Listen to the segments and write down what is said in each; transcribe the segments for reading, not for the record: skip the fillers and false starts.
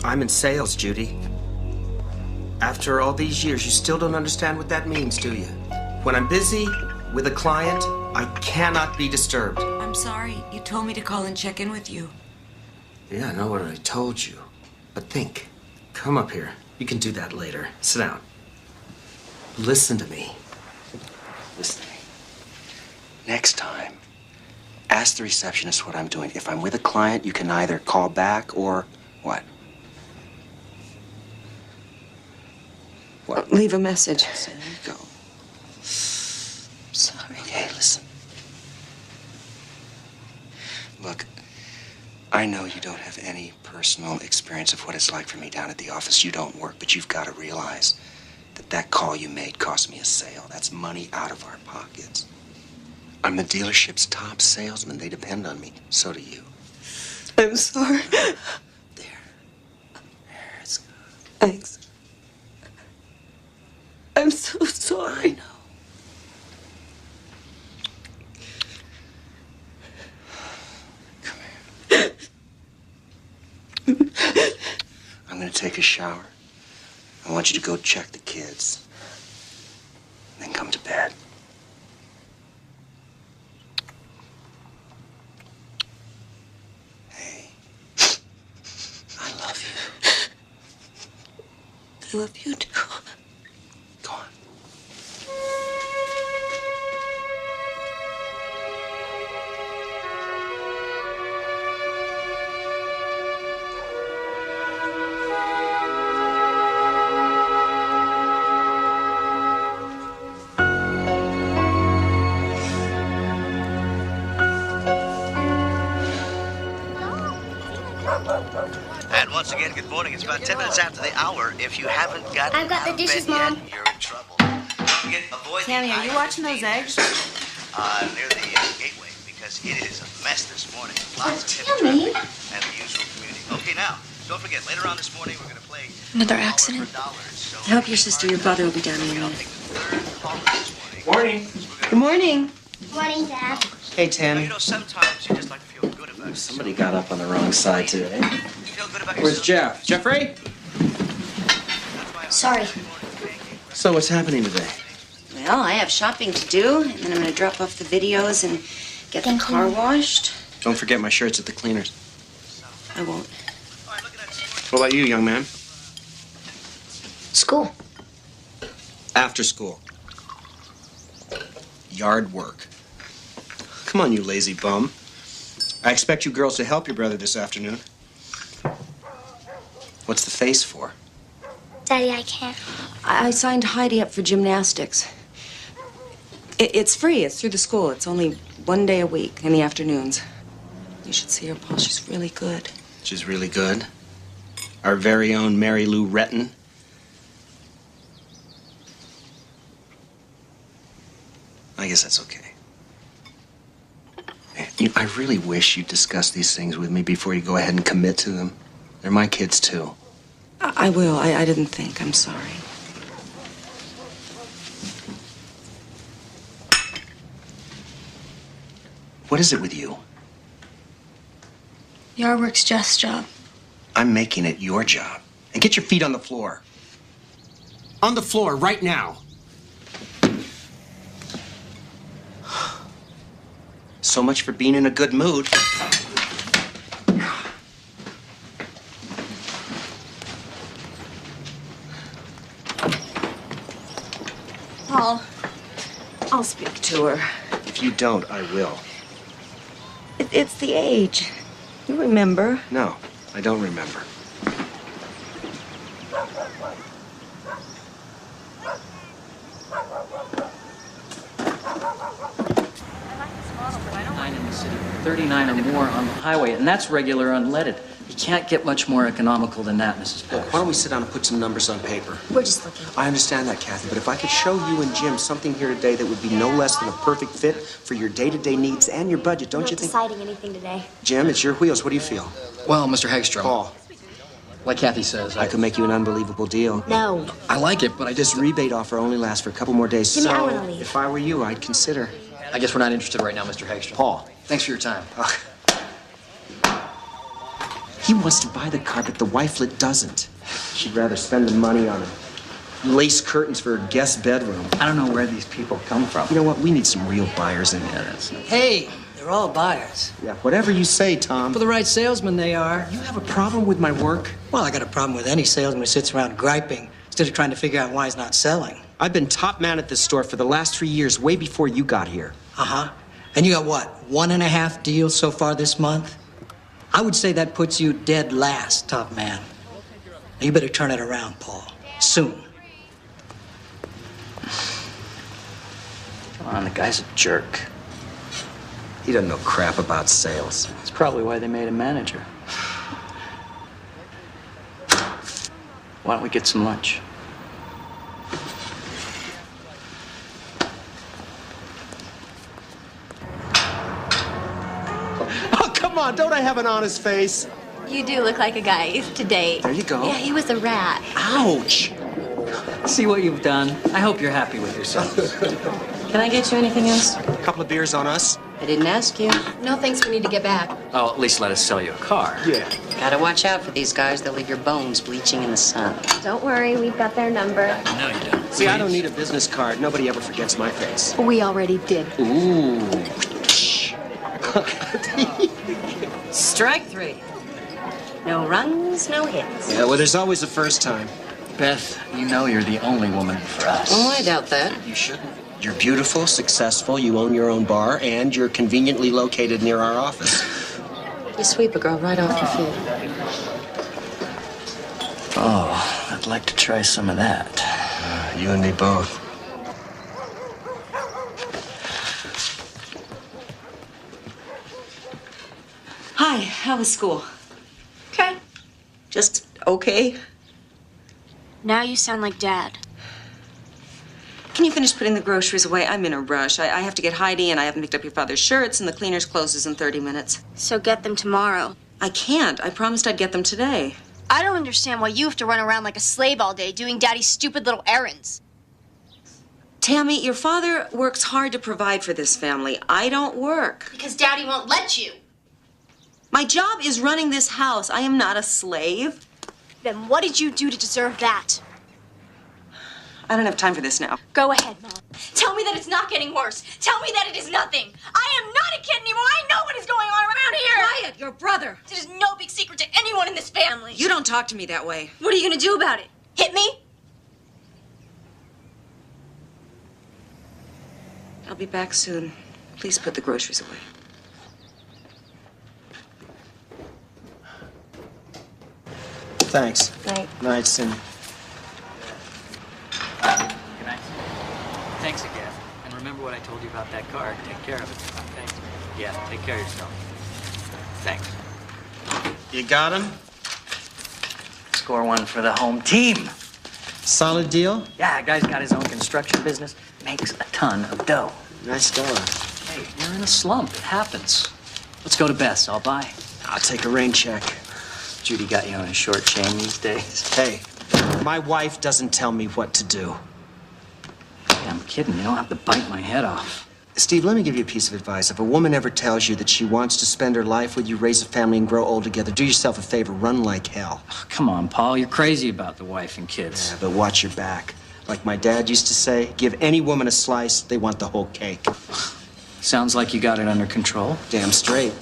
I'm in sales, Judy. After all these years, you still don't understand what that means, do you? When I'm busy with a client, I cannot be disturbed. I'm sorry. You told me to call and check in with you. Yeah, I know what I told you. But think. Come up here. You can do that later. Sit down. Listen to me. Listen to me. Next time, ask the receptionist what I'm doing. If I'm with a client, you can either call back or what? What? Leave a message. There you go. Sorry. Okay, listen. Look, I know you don't have any personal experience of what it's like for me down at the office. You don't work, but you've got to realize that that call you made cost me a sale. That's money out of our pockets. I'm the dealership's top salesman. They depend on me. So do you. I'm sorry. There. It's good. Thanks. I'm so sorry. I know. Come here. I'm going to take a shower. I want you to go check the kids. Then come to bed. Hey. I love you. I love you too. Go on. And once again, good morning. It's about 10 minutes after the hour. If you haven't got I've got the dishes, Mom. Yet, you're in trouble. Don't forget, avoid Tammy, are you watching those eggs? Near the gateway, because it is a mess this morning. Lots of Tammy. heavy traffic and the usual community. Okay, now, don't forget, later on this morning, we're going to play Another accident? $1 I hope your sister or your brother will be down in a minute. Morning. Good morning. Morning, Dad. Hey, Tammy. You know, sometimes you just like to feel good about yourself. Somebody got up on the wrong side today. You feel good about Where's yourself. Jeff? Jeffrey? Sorry. So what's happening today? Well, I have shopping to do, and then I'm going to drop off the videos and get the car washed. Don't forget my shirts at the cleaners. I won't. What about you, young man? School. After school. Yard work. Come on, you lazy bum. I expect you girls to help your brother this afternoon. What's the face for? Daddy, I can't. I signed Heidi up for gymnastics. It's free. It's through the school. It's only one day a week in the afternoons. You should see her, Paul. She's really good. She's really good. Our very own Mary Lou Retton. I guess that's okay. You know, I really wish you'd discuss these things with me before you go ahead and commit to them. They're my kids, too. I will. I didn't think. I'm sorry. What is it with you? Yard work's Jeff's job. I'm making it your job. And get your feet on the floor. On the floor, right now. So much for being in a good mood. Paul, I'll speak to her. If you don't, I will. It's the age. You remember. No, I don't remember. In the city, 39 or more on the highway, and that's regular unleaded. You can't get much more economical than that, Mrs. Look, Patterson. why don't we sit down and put some numbers on paper? We're just looking. I understand that, Kathy, but if I could show you and Jim something here today that would be no less than a perfect fit for your day-to-day needs and your budget, don't We're you not think? deciding anything today. Jim, it's your wheels. What do you feel? Well, Mr. Hagstrom, Paul, like Kathy says, I could make you an unbelievable deal. No. I like it, but This rebate offer only lasts for a couple more days, Jimmy, I so wanna leave. if I were you, I'd consider. I guess we're not interested right now, Mr. Hagstrom. Paul. Thanks for your time. He wants to buy the car, but the wifelet doesn't. She'd rather spend the money on lace curtains for her guest bedroom. I don't know where these people come from. You know what? We need some real buyers in here. Hey, they're all buyers. Yeah, whatever you say, Tom. For the right salesman, they are. You have a problem with my work? Well, I got a problem with any salesman who sits around griping instead of trying to figure out why he's not selling. I've been top man at this store for the last 3 years, way before you got here. Uh-huh. And you got what, 1.5 deals so far this month? I would say that puts you dead last, top man. Now, you better turn it around, Paul. Soon. Come on, the guy's a jerk. He doesn't know crap about sales. That's probably why they made him manager. Why don't we get some lunch? Oh, come on, don't I have an honest face? You do look like a guy to date. There you go. Yeah, he was a rat. Ouch! See what you've done. I hope you're happy with yourself. Can I get you anything else? A couple of beers on us? I didn't ask you. No thanks, we need to get back. Oh, at least let us sell you a car. Yeah. Gotta watch out for these guys. They'll leave your bones bleaching in the sun. Don't worry, we've got their number. No, you don't. See, I don't need a business card. Nobody ever forgets my face. We already did. Ooh. Strike 3. No runs, no hits. Yeah, well, there's always a first time. Beth, you know you're the only woman for us. Oh, I doubt that. You shouldn't. You're beautiful, successful, you own your own bar, and you're conveniently located near our office. You sweep a girl right off her feet. Oh, I'd like to try some of that. You and me both. Hi, how was school? Okay. Just okay? Now you sound like Dad. Can you finish putting the groceries away? I'm in a rush. I have to get Heidi, and I haven't picked up your father's shirts, and the cleaners closes in 30 minutes. So get them tomorrow. I can't. I promised I'd get them today. I don't understand why you have to run around like a slave all day doing Daddy's stupid little errands. Tammy, your father works hard to provide for this family. I don't work. Because Daddy won't let you. My job is running this house. I am not a slave. Then what did you do to deserve that? I don't have time for this now. Go ahead, Mom. Tell me that it's not getting worse. Tell me that it is nothing. I am not a kid anymore. I know what is going on around here. Quiet, your brother. It is no big secret to anyone in this family. You don't talk to me that way. What are you gonna do about it? Hit me? I'll be back soon. Please put the groceries away. Thanks. Night. Night, Cindy. Good night. Thanks again. And remember what I told you about that car. Take care of it. Thanks. Yeah, take care of yourself. Thanks. You got him? Score one for the home team. Solid deal? Yeah, guy's got his own construction business. Makes a ton of dough. Nice dollar. Hey, you're in a slump. It happens. Let's go to Beth's. I'll buy. I'll take a rain check. Judy got you on a short chain these days. Hey, my wife doesn't tell me what to do. Yeah, I'm kidding. You don't have to bite my head off. Steve, let me give you a piece of advice. If a woman ever tells you that she wants to spend her life with you, raise a family, and grow old together, do yourself a favor. Run like hell. Oh, come on, Paul. You're crazy about the wife and kids. Yeah, but watch your back. Like my dad used to say, give any woman a slice, they want the whole cake. Sounds like you got it under control. Damn straight.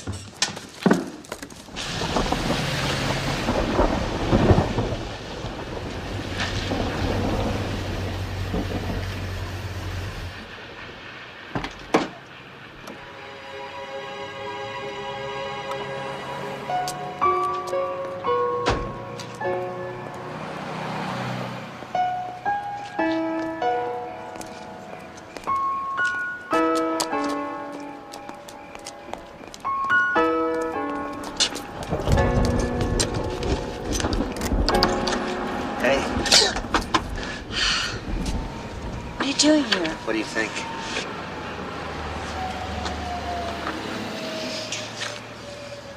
doing here? What do you think?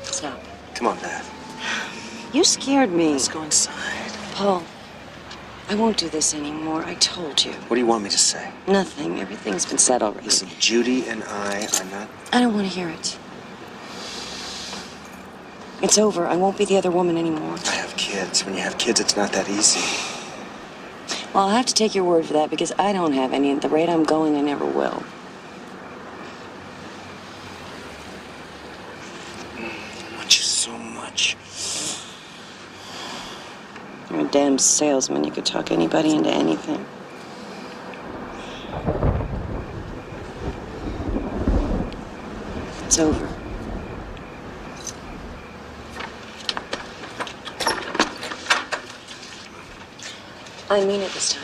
Stop. Come on, Beth. You scared me. Let's go inside. Paul, I won't do this anymore. I told you. What do you want me to say? Nothing. Everything's been said already. Listen, Judy and I are not... I don't want to hear it. It's over. I won't be the other woman anymore. I have kids. When you have kids, it's not that easy. Well, I'll have to take your word for that because I don't have any. At the rate I'm going, I never will. I want you so much. You're a damn salesman. You could talk anybody into anything. It's over. I mean it this time.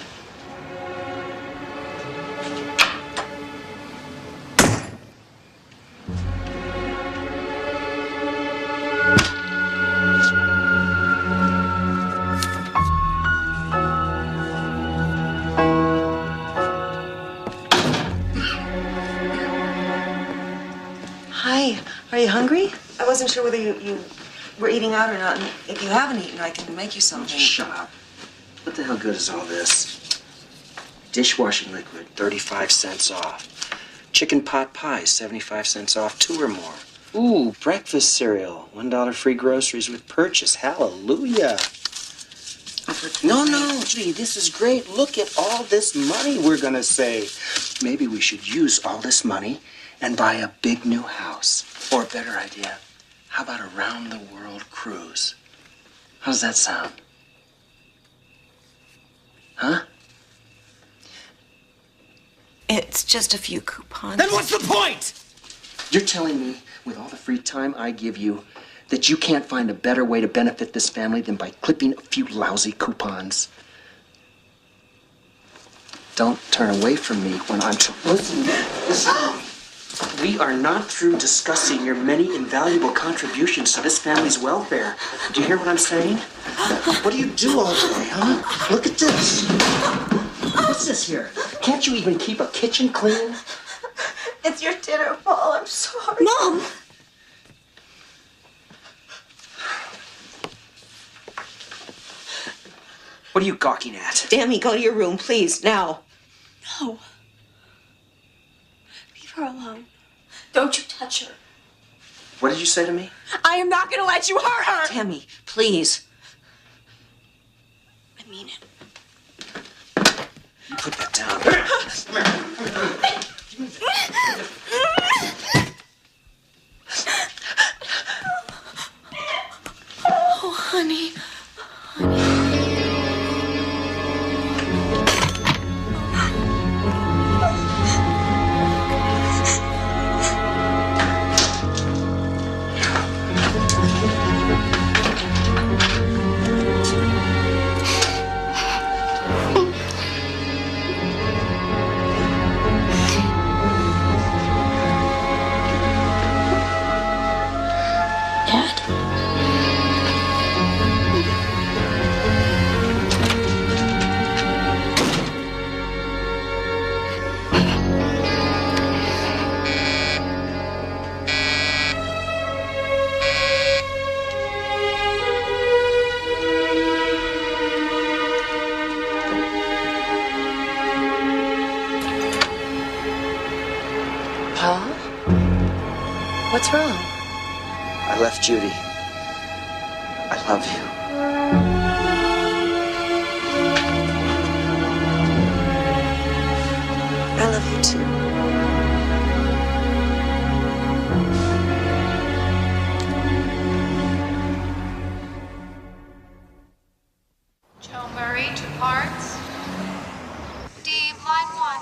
Hi, are you hungry? I wasn't sure whether you were eating out or not. And if you haven't eaten, I can make you something. Shut up. What the hell good is all this? Dishwashing liquid, 35 cents off. Chicken pot pie, 75 cents off, 2 or more. Ooh, breakfast cereal, $1 free groceries with purchase. Hallelujah. No, Judy, this is great. Look at all this money we're gonna save. Maybe we should use all this money and buy a big new house. Or a better idea, how about a round-the-world cruise? How does that sound? Huh? It's just a few coupons. Then what's the point? You're telling me, with all the free time I give you, that you can't find a better way to benefit this family than by clipping a few lousy coupons? Don't turn away from me when I'm... Listen. We are not through discussing your many invaluable contributions to this family's welfare. Do you hear what I'm saying? What do you do all day, huh? Look at this. What's this here? Can't you even keep a kitchen clean? It's your dinner, Paul. I'm sorry. Mom! What are you gawking at? Dammy, go to your room, please, now. No. Leave her alone. Don't you touch her. What did you say to me? I am not going to let you hurt her. Tammy, please. I mean it. You put that down. Oh, honey. Paul? What's wrong? I left Judy. I love you. I love you too. Joe Murray to parts. D, line 1.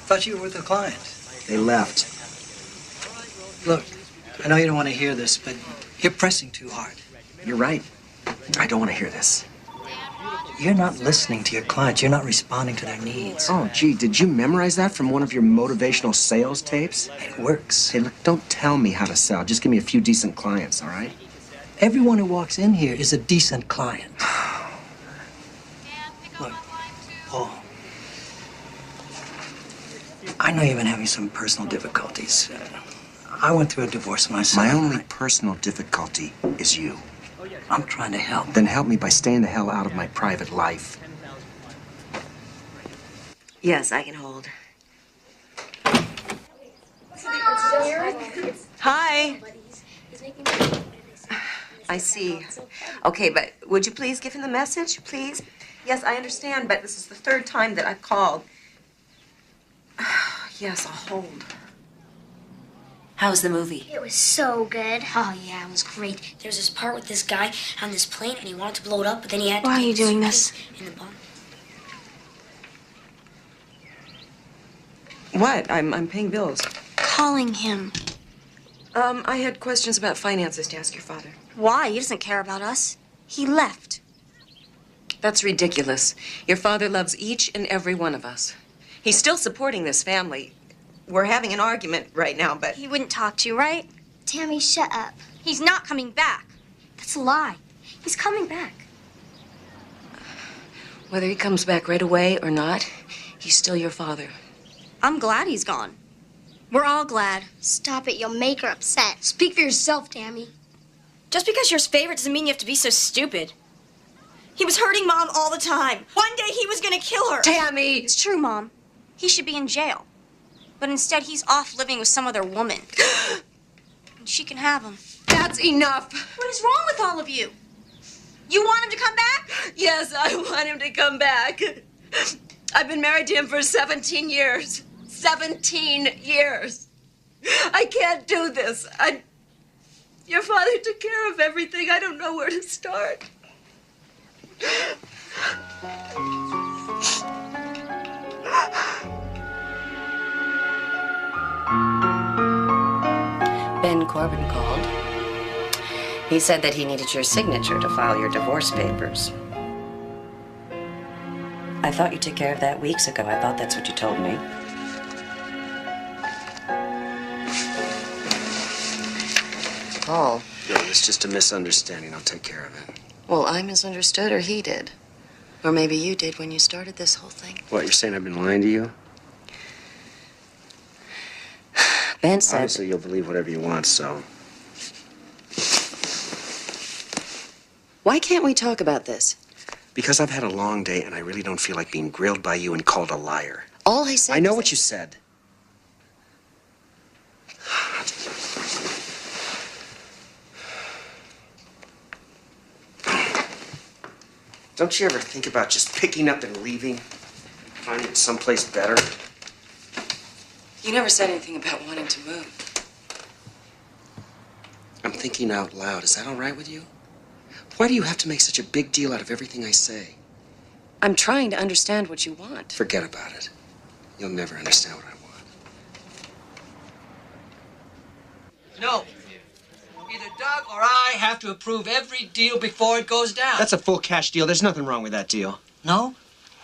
Thought you were with a client. They left. Look, I know you don't want to hear this, but you're pressing too hard. You're right. I don't want to hear this. You're not listening to your clients. You're not responding to their needs. Oh, gee, did you memorize that from one of your motivational sales tapes? It works. Hey, look, don't tell me how to sell. Just give me a few decent clients, all right? Everyone who walks in here is a decent client. Dan, pick up Look, on line 2. Paul, I know you've been having some personal difficulties. I went through a divorce myself. My only personal difficulty is you. I'm trying to help. Then help me by staying the hell out of my private life. Yes, I can hold. Hi. I see. Okay, but would you please give him the message, please? Yes, I understand, but this is the third time that I've called. Yes, I'll hold. How was the movie? It was so good. Oh, yeah, it was great. There was this part with this guy on this plane, and he wanted to blow it up, but then he had to... Why are take you his doing face this? in the bomb. What? I'm paying bills. Calling him. I had questions about finances to ask your father. Why? He doesn't care about us. He left. That's ridiculous. Your father loves each and every one of us. He's still supporting this family. We're having an argument right now, but... He wouldn't talk to you, right? Tammy, shut up. He's not coming back. That's a lie. He's coming back. Whether he comes back right away or not, he's still your father. I'm glad he's gone. We're all glad. Stop it. You'll make her upset. Speak for yourself, Tammy. Just because you're his favorite doesn't mean you have to be so stupid. He was hurting Mom all the time. One day he was gonna kill her. Tammy! It's true, Mom. He should be in jail. But instead, he's off living with some other woman. And she can have him. That's enough! What is wrong with all of you? You want him to come back? Yes, I want him to come back. I've been married to him for 17 years. 17 years. I can't do this. Your father took care of everything. I don't know where to start. Ben Corbin called. He said that he needed your signature to file your divorce papers. I thought you took care of that weeks ago. I thought that's what you told me. Paul. No, it's just a misunderstanding. I'll take care of it. Well, I misunderstood, or he did. Or maybe you did when you started this whole thing. What, you're saying I've been lying to you? Ben said... Obviously, you'll believe whatever you want, so... Why can't we talk about this? Because I've had a long day, and I really don't feel like being grilled by you and called a liar. All I said I know was what you said. Don't you ever think about just picking up and leaving? Finding someplace better? You never said anything about wanting to move. I'm thinking out loud. Is that all right with you? Why do you have to make such a big deal out of everything I say? I'm trying to understand what you want. Forget about it. You'll never understand what I want. No. Either Doug or I have to approve every deal before it goes down. That's a full cash deal. There's nothing wrong with that deal. No?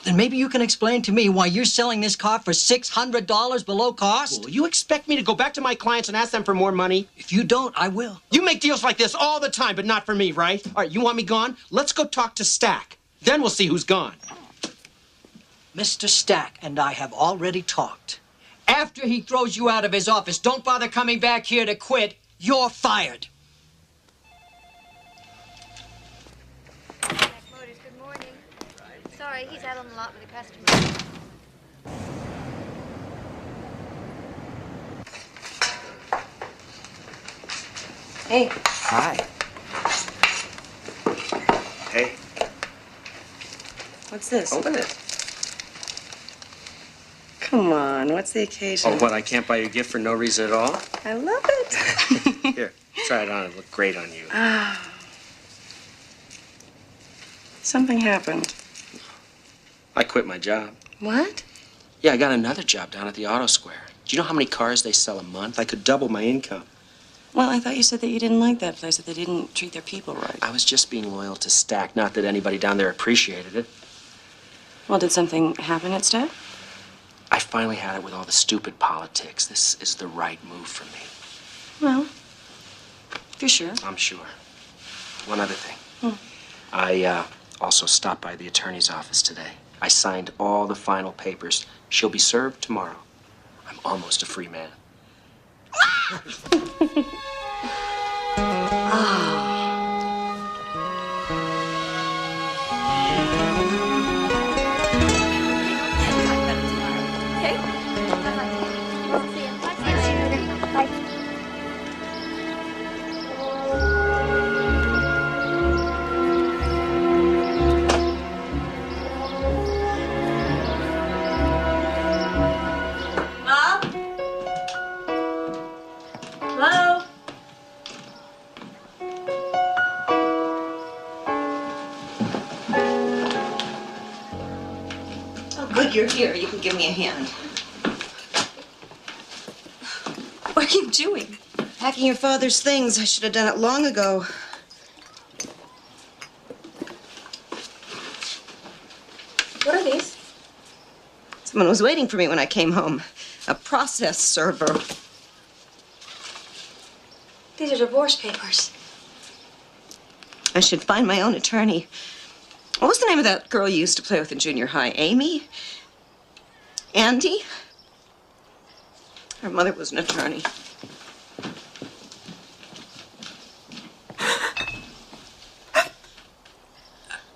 Then maybe you can explain to me why you're selling this car for $600 below cost? Well, you expect me to go back to my clients and ask them for more money? If you don't, I will. You make deals like this all the time, but not for me, right? All right, you want me gone? Let's go talk to Stack. Then we'll see who's gone. Mr. Stack and I have already talked. After he throws you out of his office, don't bother coming back here to quit. You're fired. Motors, good morning. Sorry, he's out on the lot with a customer. Hey. Hi. Hey, What's this? open it. Come on, what's the occasion? Oh, what, I can't buy you a gift for no reason at all? I love it. Here, try it on. It'll look great on you. Something happened. I quit my job. What? Yeah, I got another job down at the Auto Square. Do you know how many cars they sell a month? I could double my income. Well, I thought you said that you didn't like that place, that they didn't treat their people right. I was just being loyal to Stack, not that anybody down there appreciated it. Well, did something happen at Stack? I finally had it with all the stupid politics. This is the right move for me. Well, if you're sure. I'm sure. one other thing. I also stopped by the attorney's office today. I signed all the final papers. She'll be served tomorrow. I'm almost a free man. Hello? Oh, good, you're here. You can give me a hand. What are you doing? Packing your father's things. I should have done it long ago. What are these? Someone was waiting for me when I came home. A process server. These are divorce papers. I should find my own attorney. What was the name of that girl you used to play with in junior high? Amy? Andy? Her mother was an attorney.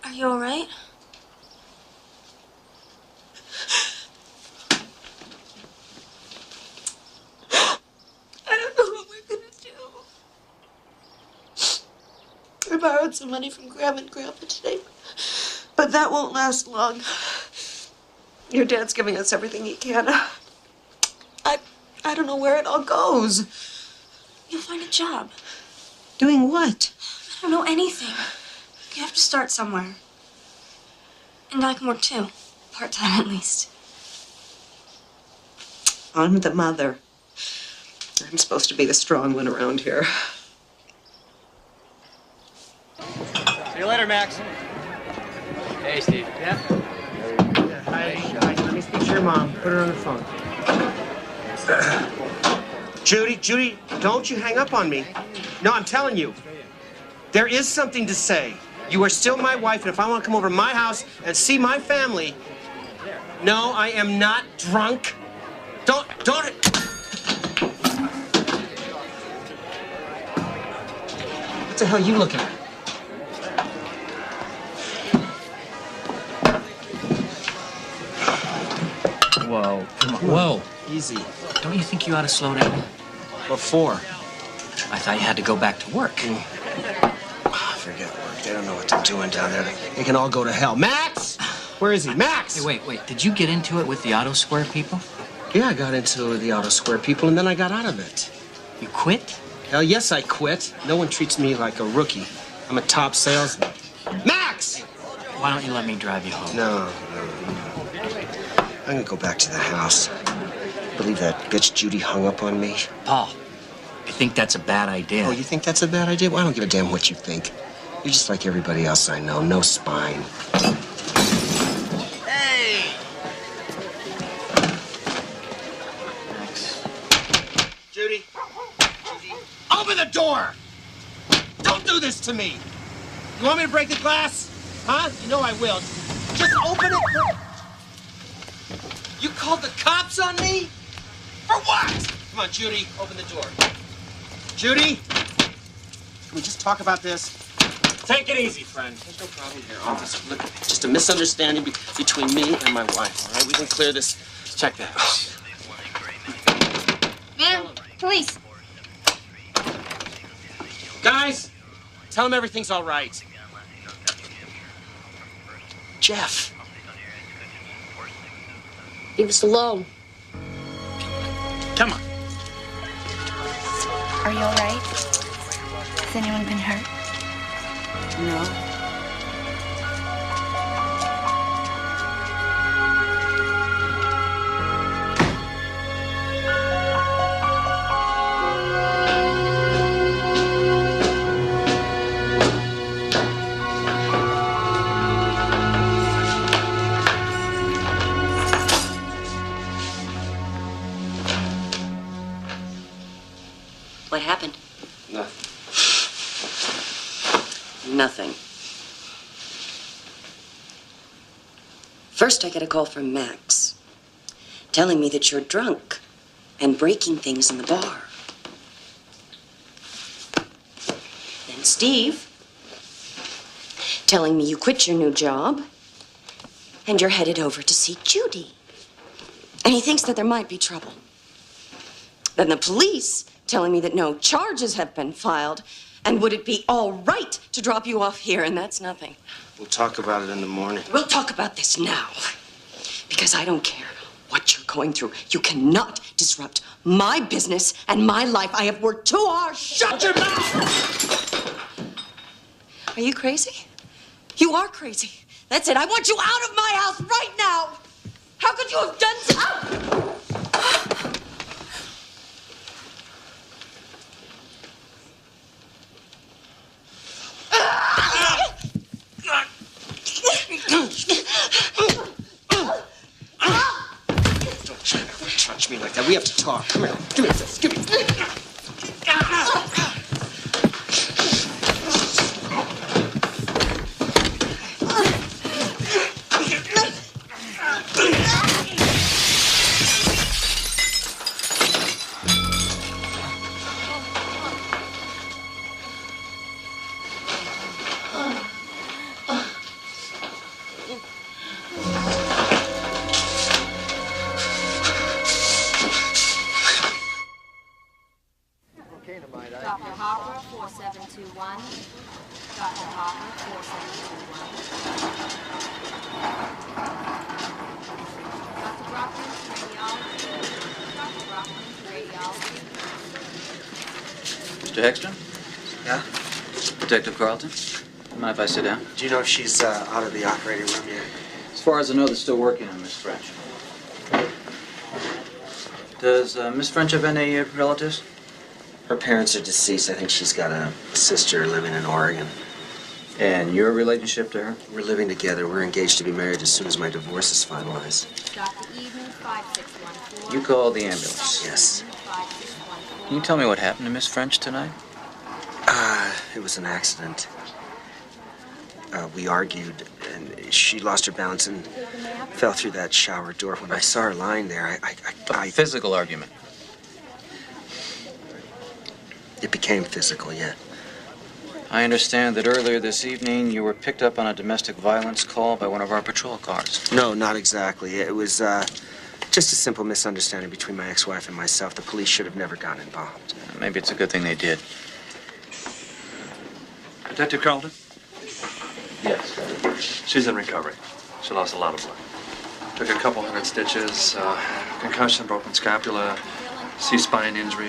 Are you all right? I don't know what we're gonna do. I borrowed some money from Grandma and Grandpa today, but that won't last long. Your dad's giving us everything he can. I don't know where it all goes. You'll find a job. Doing what? I don't know anything. You have to start somewhere. And I can work too. Part-time at least. I'm the mother. I'm supposed to be the strong one around here. See you later, Max. Hey, Steve. Yeah? Hi. Let me speak to your mom. Put her on the phone. Judy, don't you hang up on me. No, I'm telling you. There is something to say. You are still my wife, and if I want to come over to my house and see my family... No, I am not drunk. Don't... What the hell are you looking at? Whoa, come on. Whoa. Easy. Don't you think you ought to slow down? What for? I thought you had to go back to work. Forget work. They don't know what they're doing down there. They can all go to hell. Max! Where is he? Max! Hey, wait. Did you get into it with the Auto Square people? Yeah, I got into the Auto Square people, and then I got out of it. You quit? Hell yes, I quit. No one treats me like a rookie. I'm a top salesman. Max! Why don't you let me drive you home? No. I'm gonna go back to the house. Believe that bitch Judy hung up on me? Paul, I think that's a bad idea. Oh, you think that's a bad idea? Well, I don't give a damn what you think. You're just like everybody else I know. No spine. Hey! Max. Judy. Open the door! Don't do this to me! You want me to break the glass? Huh? You know I will. Just open it. You called the cops on me? For what? Come on, Judy, open the door. Judy? Can we just talk about this? Take it easy, friend. There's no problem here, officer. Look, just a misunderstanding between me and my wife, all right? We can clear this. Let's check that. Man, police. Guys, tell them everything's all right. Jeff. Leave us alone. Come on. Are you all right? Has anyone been hurt? No. What happened? Nothing. First, I get a call from Max telling me that you're drunk and breaking things in the bar. Then Steve telling me you quit your new job and you're headed over to see Judy. And he thinks that there might be trouble. Then the police telling me that no charges have been filed, and would it be all right to drop you off here, and that's nothing. We'll talk about it in the morning. We'll talk about this now, because I don't care what you're going through. You cannot disrupt my business and my life. I have worked too hard. Shut your mouth! Are you crazy? You are crazy. That's it. I want you out of my house right now. How could you have done so? Don't try to touch me like that. We have to talk. Come here. Give me this. Give me this. Dr. Harper, 4721. Dr. Harper, 4721. Dr. Brockman, radiology. Dr. Brockman, radiology. Mr. Hegstrom? Yeah? Detective Carlton? Mind if I sit down? Do you know if she's out of the operating room yet? As far as I know, they're still working on Miss French. Does Miss French have any relatives? Her parents are deceased. I think she's got a sister living in Oregon. And your relationship to her? We're living together. We're engaged to be married as soon as my divorce is finalized. Dr. Eden, 5614. You called the ambulance? Yes. Can you tell me what happened to Miss French tonight? It was an accident. We argued, and she lost her balance and fell through that shower door. When I saw her lying there, A physical argument? It became physical, yeah. I understand that earlier this evening you were picked up on a domestic violence call by one of our patrol cars. No, not exactly. It was just a simple misunderstanding between my ex-wife and myself. The police should have never gotten involved. Maybe it's a good thing they did. Detective Carlton? Yes. She's in recovery. She lost a lot of blood. Took a couple hundred stitches, concussion, broken scapula, C-spine injury,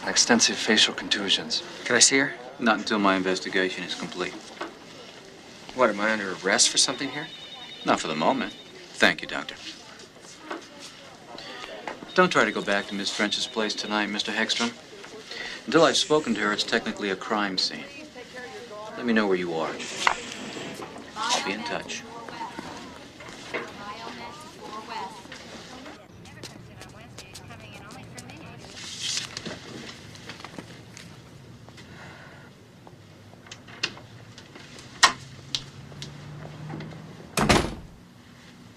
extensive facial contusions. Can I see her? Not until my investigation is complete. What, am I under arrest for something here? Not for the moment. Thank you, Doctor. Don't try to go back to Miss French's place tonight, Mr. Hegstrom. Until I've spoken to her, it's technically a crime scene. Let me know where you are. I'll be in touch.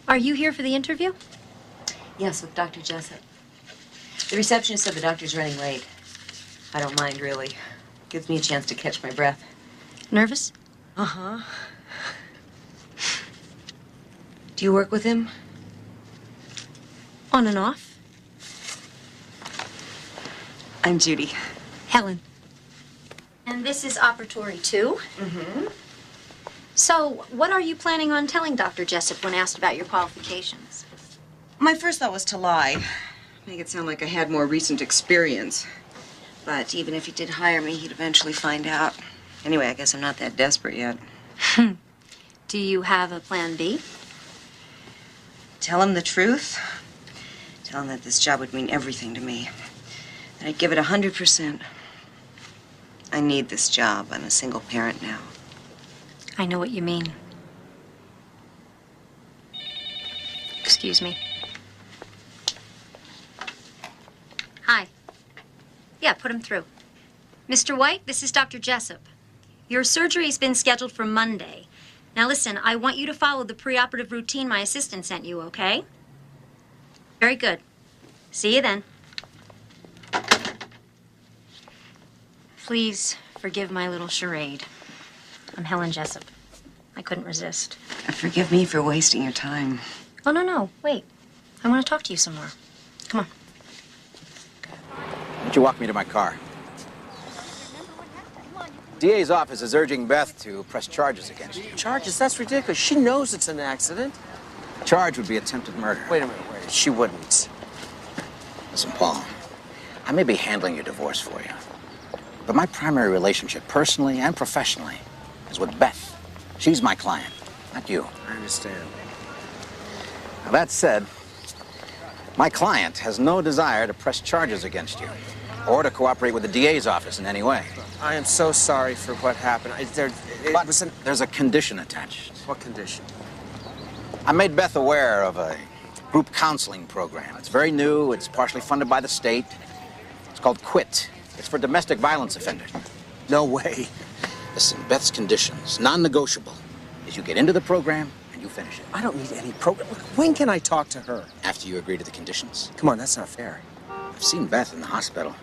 Are you here for the interview? Yes, with Dr. Jessup. The receptionist said the doctor's running late. I don't mind, really. Gives me a chance to catch my breath. Nervous? Uh-huh. Do you work with him? On and off. I'm Judy. Helen. And this is operatory 2? Mm-hmm. So, what are you planning on telling Dr. Jessup when asked about your qualifications? My first thought was to lie. Make it sound like I had more recent experience. But even if he did hire me, he'd eventually find out. Anyway, I guess I'm not that desperate yet. Do you have a plan B? Tell him the truth. Tell him that this job would mean everything to me. That I'd give it 100%. I need this job. I'm a single parent now. I know what you mean. Excuse me. Hi. Yeah, put him through. Mr. White, this is Dr. Jessup. Your surgery's been scheduled for Monday. Now listen, I want you to follow the preoperative routine my assistant sent you, okay? Very good. See you then. Please forgive my little charade. I'm Helen Jessup. I couldn't resist. Forgive me for wasting your time. Oh, no. Wait. I want to talk to you some more. Come on. Why don't you walk me to my car? DA's office is urging Beth to press charges against you. Charges? That's ridiculous. She knows it's an accident. The charge would be attempted murder. Wait a minute. She wouldn't. Listen, Paul, I may be handling your divorce for you, but my primary relationship, personally and professionally, is with Beth. She's my client, not you. I understand. Now, that said, my client has no desire to press charges against you or to cooperate with the DA's office in any way. I am so sorry for what happened. There's a condition attached. What condition? I made Beth aware of a group counseling program. It's very new. It's partially funded by the state. It's called QUIT. It's for domestic violence offenders. No way. Listen, Beth's conditions, non-negotiable, is you get into the program and you finish it. I don't need any program. When can I talk to her? After you agree to the conditions. Come on, that's not fair. I've seen Beth in the hospital.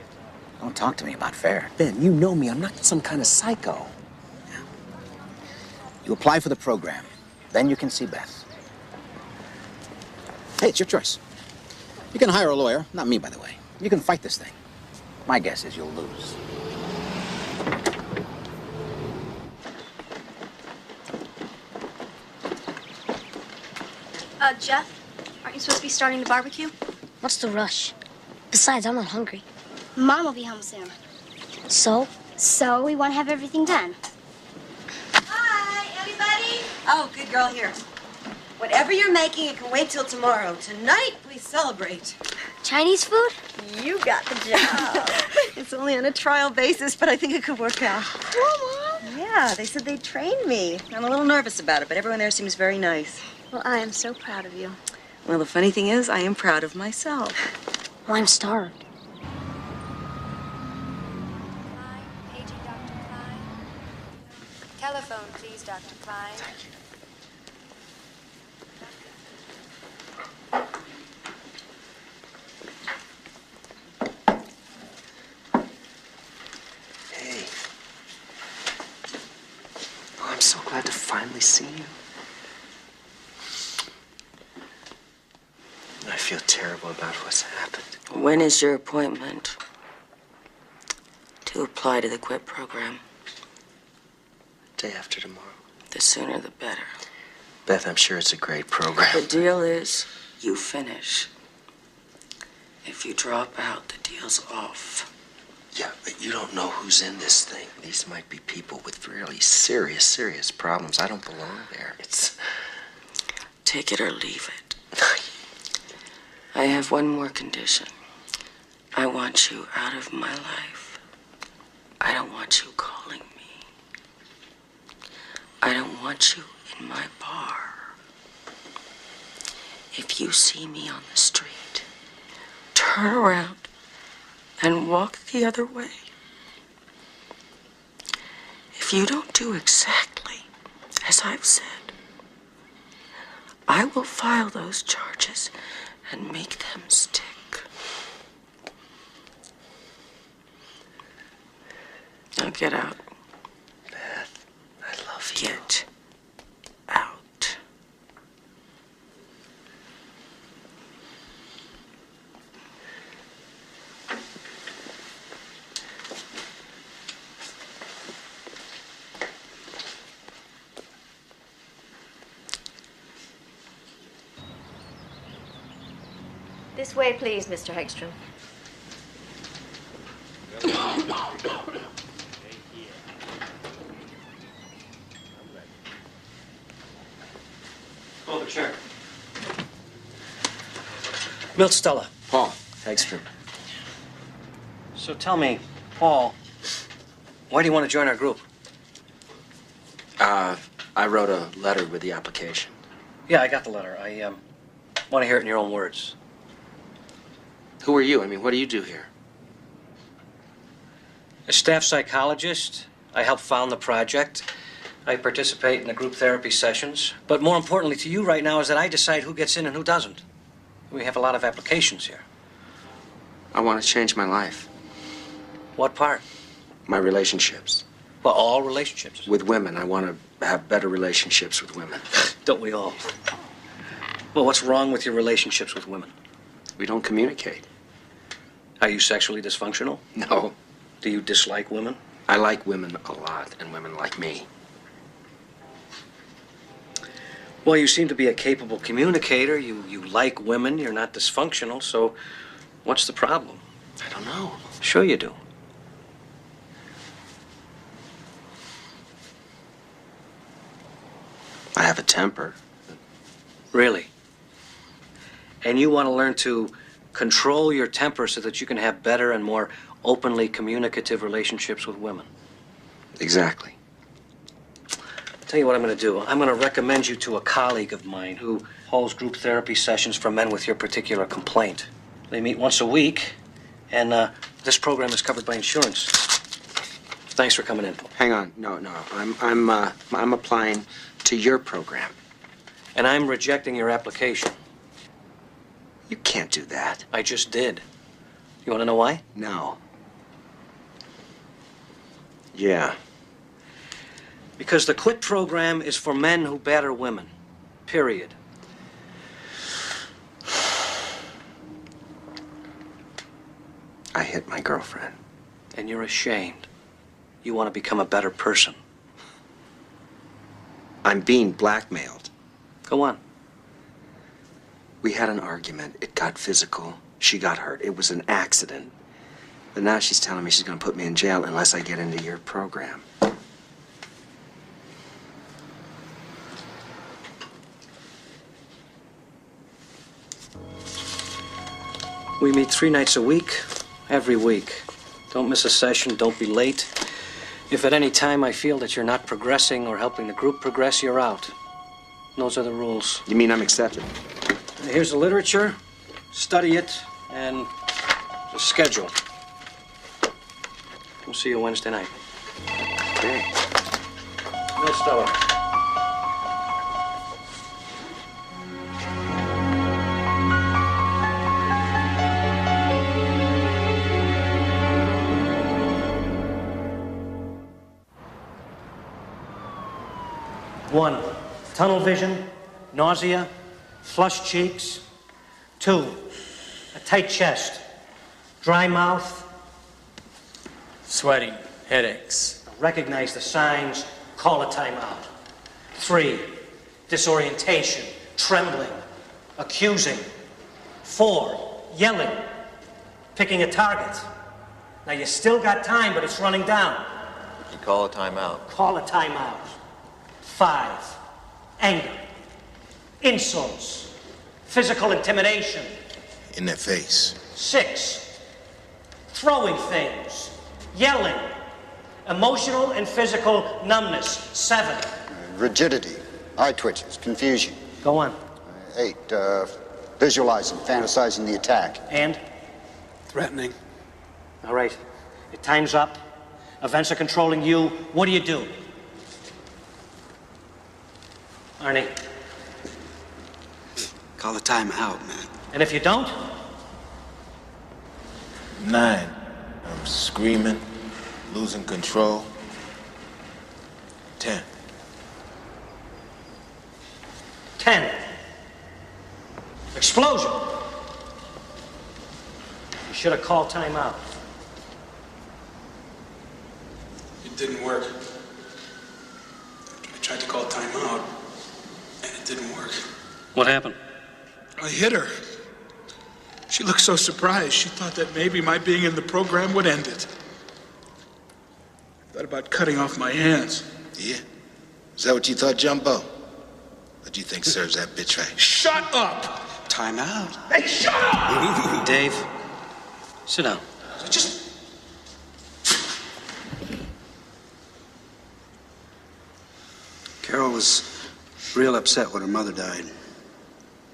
Don't talk to me about fair. Ben, you know me. I'm not some kind of psycho. Yeah. You apply for the program. Then you can see Beth. Hey, it's your choice. You can hire a lawyer. Not me, by the way. You can fight this thing. My guess is you'll lose. Jeff, aren't you supposed to be starting the barbecue? What's the rush? Besides, I'm not hungry. Mom will be home soon. So? So we want to have everything done. Hi, anybody? Oh, good girl here. Whatever you're making, it can wait till tomorrow. Tonight, we celebrate. Chinese food? You got the job. It's only on a trial basis, but I think it could work out. Mama! Yeah, they said they'd train me. I'm a little nervous about it, but everyone there seems very nice. Well, I am so proud of you. Well, the funny thing is, I am proud of myself. Well, I'm starved. Paging Dr. Klein. Telephone, please, Dr. Klein. Hey. Oh, I'm so glad to finally see you. I feel terrible about what's happened. When is your appointment to apply to the QUIT program? Day after tomorrow. The sooner the better. Beth, I'm sure it's a great program. The deal is you finish. If you drop out, the deal's off. Yeah, but you don't know who's in this thing. These might be people with really serious problems. I don't belong there. It's... Take it or leave it. I have one more condition. I want you out of my life. I don't want you calling me. I don't want you in my bar. If you see me on the street, turn around and walk the other way. If you don't do exactly as I've said, I will file those charges and make them stick. Now get out. Beth, I love you. Get out. This way, please, Mr. Hegstrom. Pull the chair. Milt Stella. Paul Hegstrom. So tell me, Paul, why do you want to join our group? I wrote a letter with the application. Yeah, I got the letter. I want to hear it in your own words. Who are you? I mean, what do you do here? A staff psychologist. I helped found the project. I participate in the group therapy sessions. But more importantly to you right now is that I decide who gets in and who doesn't. We have a lot of applications here. I want to change my life. What part? My relationships. Well, all relationships. With women. I want to have better relationships with women. Don't we all? Well, what's wrong with your relationships with women? We don't communicate. Are you sexually dysfunctional? No. Do you dislike women? I like women a lot, and women like me. Well, you seem to be a capable communicator. You like women. You're not dysfunctional. So what's the problem? I don't know. Sure you do. I have a temper. Really? And you want to learn to control your temper so that you can have better and more openly communicative relationships with women. Exactly. I'll tell you what I'm going to do. I'm going to recommend you to a colleague of mine who holds group therapy sessions for men with your particular complaint. They meet once a week, and this program is covered by insurance. Thanks for coming in. Hang on. No. I'm applying to your program. And I'm rejecting your application. You can't do that. I just did. You want to know why? No. Yeah. Because the QUIT program is for men who batter women. Period. I hit my girlfriend. And you're ashamed. You want to become a better person. I'm being blackmailed. Go on. We had an argument. It got physical. She got hurt. It was an accident. But now she's telling me she's going to put me in jail unless I get into your program. We meet 3 nights a week, every week. Don't miss a session, don't be late. If at any time I feel that you're not progressing or helping the group progress, you're out. Those are the rules. You mean I'm accepted? Here's the literature. Study it, and the schedule. We'll see you Wednesday night. Okay. No, Stella. One, tunnel vision, nausea, flushed cheeks. 2, a tight chest, dry mouth. Sweating, headaches. Recognize the signs, call a timeout. 3, disorientation, trembling, accusing. 4, yelling, picking a target. Now you still got time, but it's running down. You call a timeout. Call a timeout. 5, anger, insults, physical intimidation. In their face. 6, throwing things, yelling, emotional and physical numbness. 7. Rigidity, eye twitches, confusion. Go on. 8, visualizing, fantasizing the attack. And? Threatening. All right. Your time's up. Events are controlling you. What do you do? Arnie. Call a timeout, man. And if you don't? 9, I'm screaming, losing control. 10. 10. Explosion. You should have called timeout. It didn't work. I tried to call timeout, and it didn't work. What happened? I hit her. She looked so surprised. She thought that maybe my being in the program would end it. I thought about cutting off my hands. Yeah? Is that what you thought, Jumbo? What do you think serves that bitch right? Shut up! Timeout. Hey, shut up! Dave, sit down. Just... Carol was real upset when her mother died.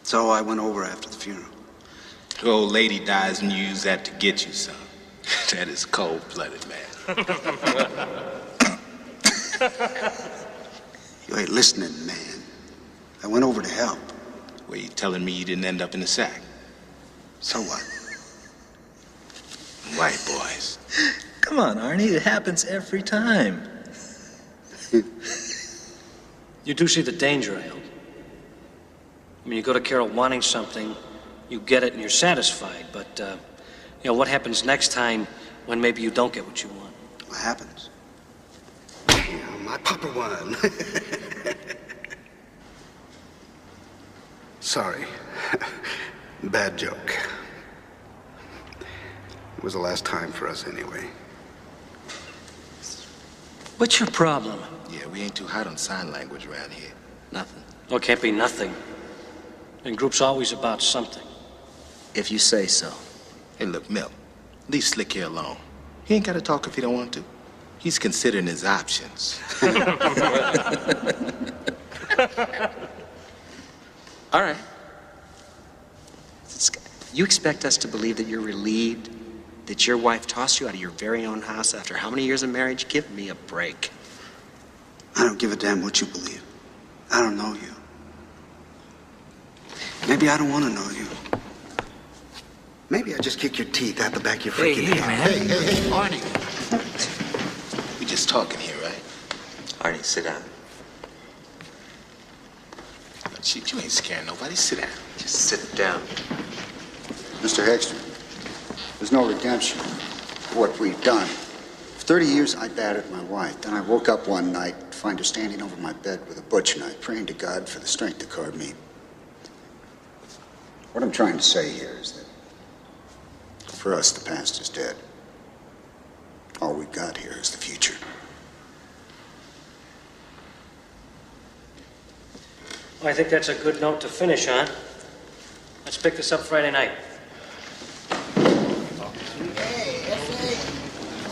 So I went over after the funeral. The old lady dies and you use that to get you some. That is cold-blooded, man. You ain't listening, man. I went over to help. Well, you telling me you didn't end up in the sack? So what? White boys. Come on, Arnie. It happens every time. You do see the danger, I hope. I mean, you go to Carol wanting something, you get it and you're satisfied, but, you know, what happens next time when maybe you don't get what you want? What happens? You know, my papa won. Sorry. Bad joke. It was the last time for us anyway. What's your problem? Yeah, we ain't too hot on sign language around here. Nothing. Oh, it can't be nothing. And group's always about something. If you say so. Hey, look, Mill, leave Slick here alone. He ain't got to talk if he don't want to. He's considering his options. All right. You expect us to believe that you're relieved that your wife tossed you out of your very own house after how many years of marriage? Give me a break. I don't give a damn what you believe. I don't know you. Maybe I don't want to know you. Maybe I just kick your teeth out the back of your freaking head. Hey, Arnie. We just talking here, right? Arnie, sit down. Shit, you ain't scaring nobody. Sit down. Just sit down. Mr. Hegstrom, there's no redemption for what we've done. For 30 years, I battered my wife. Then I woke up one night to find her standing over my bed with a butcher knife, praying to God for the strength to carve meat. What I'm trying to say here is that for us, the past is dead. All we've got here is the future. Well, I think that's a good note to finish on. Let's pick this up Friday night.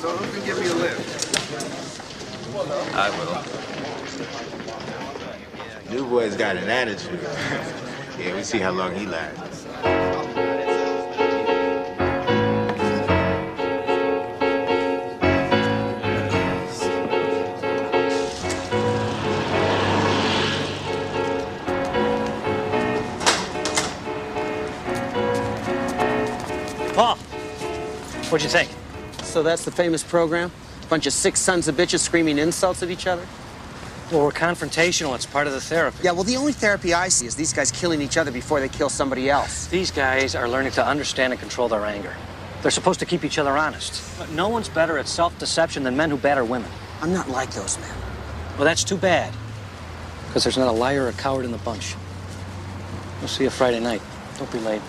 So who can give me a lift? I will. New boy's got an attitude. Yeah, we see how long he lasts. Paul, what'd you think? So that's the famous program? Bunch of sick sons of bitches screaming insults at each other? Well, we're confrontational. It's part of the therapy. Yeah, well, the only therapy I see is these guys killing each other before they kill somebody else. These guys are learning to understand and control their anger. They're supposed to keep each other honest. But no one's better at self-deception than men who batter women. I'm not like those men. Well, that's too bad. Because there's not a liar or a coward in the bunch. We'll see you Friday night. Don't be late.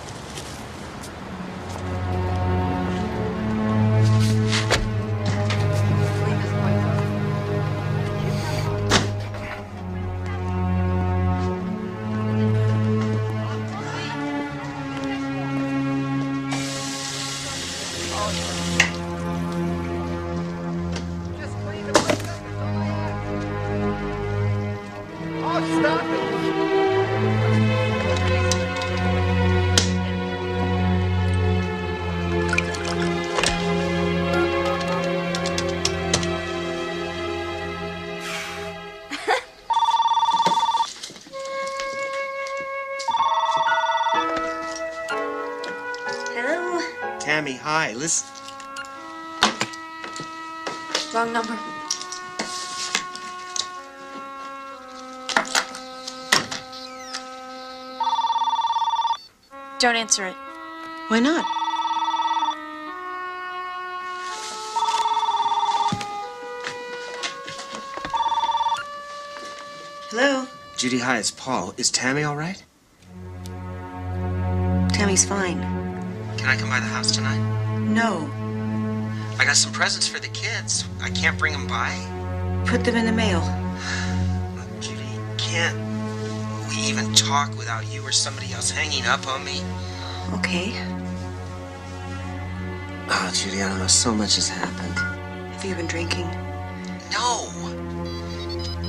Hello? Tammy, hi. Listen. Wrong number. Don't answer it. Why not? Hello? Judy, hi, it's Paul. Is Tammy all right? Tammy's fine. Can I come by the house tonight? No. I got some presents for the kids. I can't bring them by. Put them in the mail. Judy, can't we even talk without you or somebody else hanging up on me? Okay. Oh, Judy, I don't know. So much has happened. Have you been drinking? No.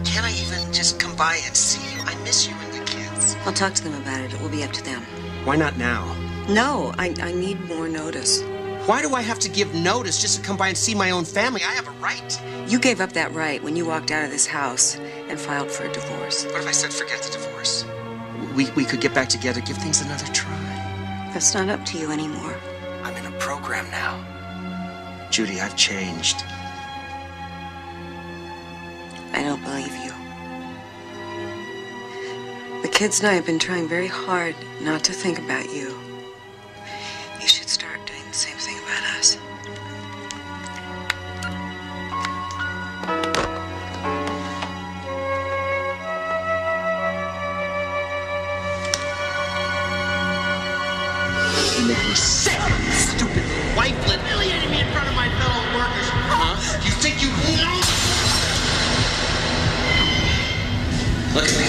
Can't I even just come by and see you? I miss you and the kids. I'll talk to them about it. It will be up to them. Why not now? No, I need more notice. Why do I have to give notice just to come by and see my own family? I have a right. You gave up that right when you walked out of this house. And and filed for a divorce. What if I said forget the divorce? We could get back together, give things another try. That's not up to you anymore. I'm in a program now. Judy, I've changed. I don't believe you. The kids and I have been trying very hard not to think about you. You should start doing the same thing about us. You make me sick, stupid wife, humiliating me in front of my fellow workers. Huh? You think you know? Look at me.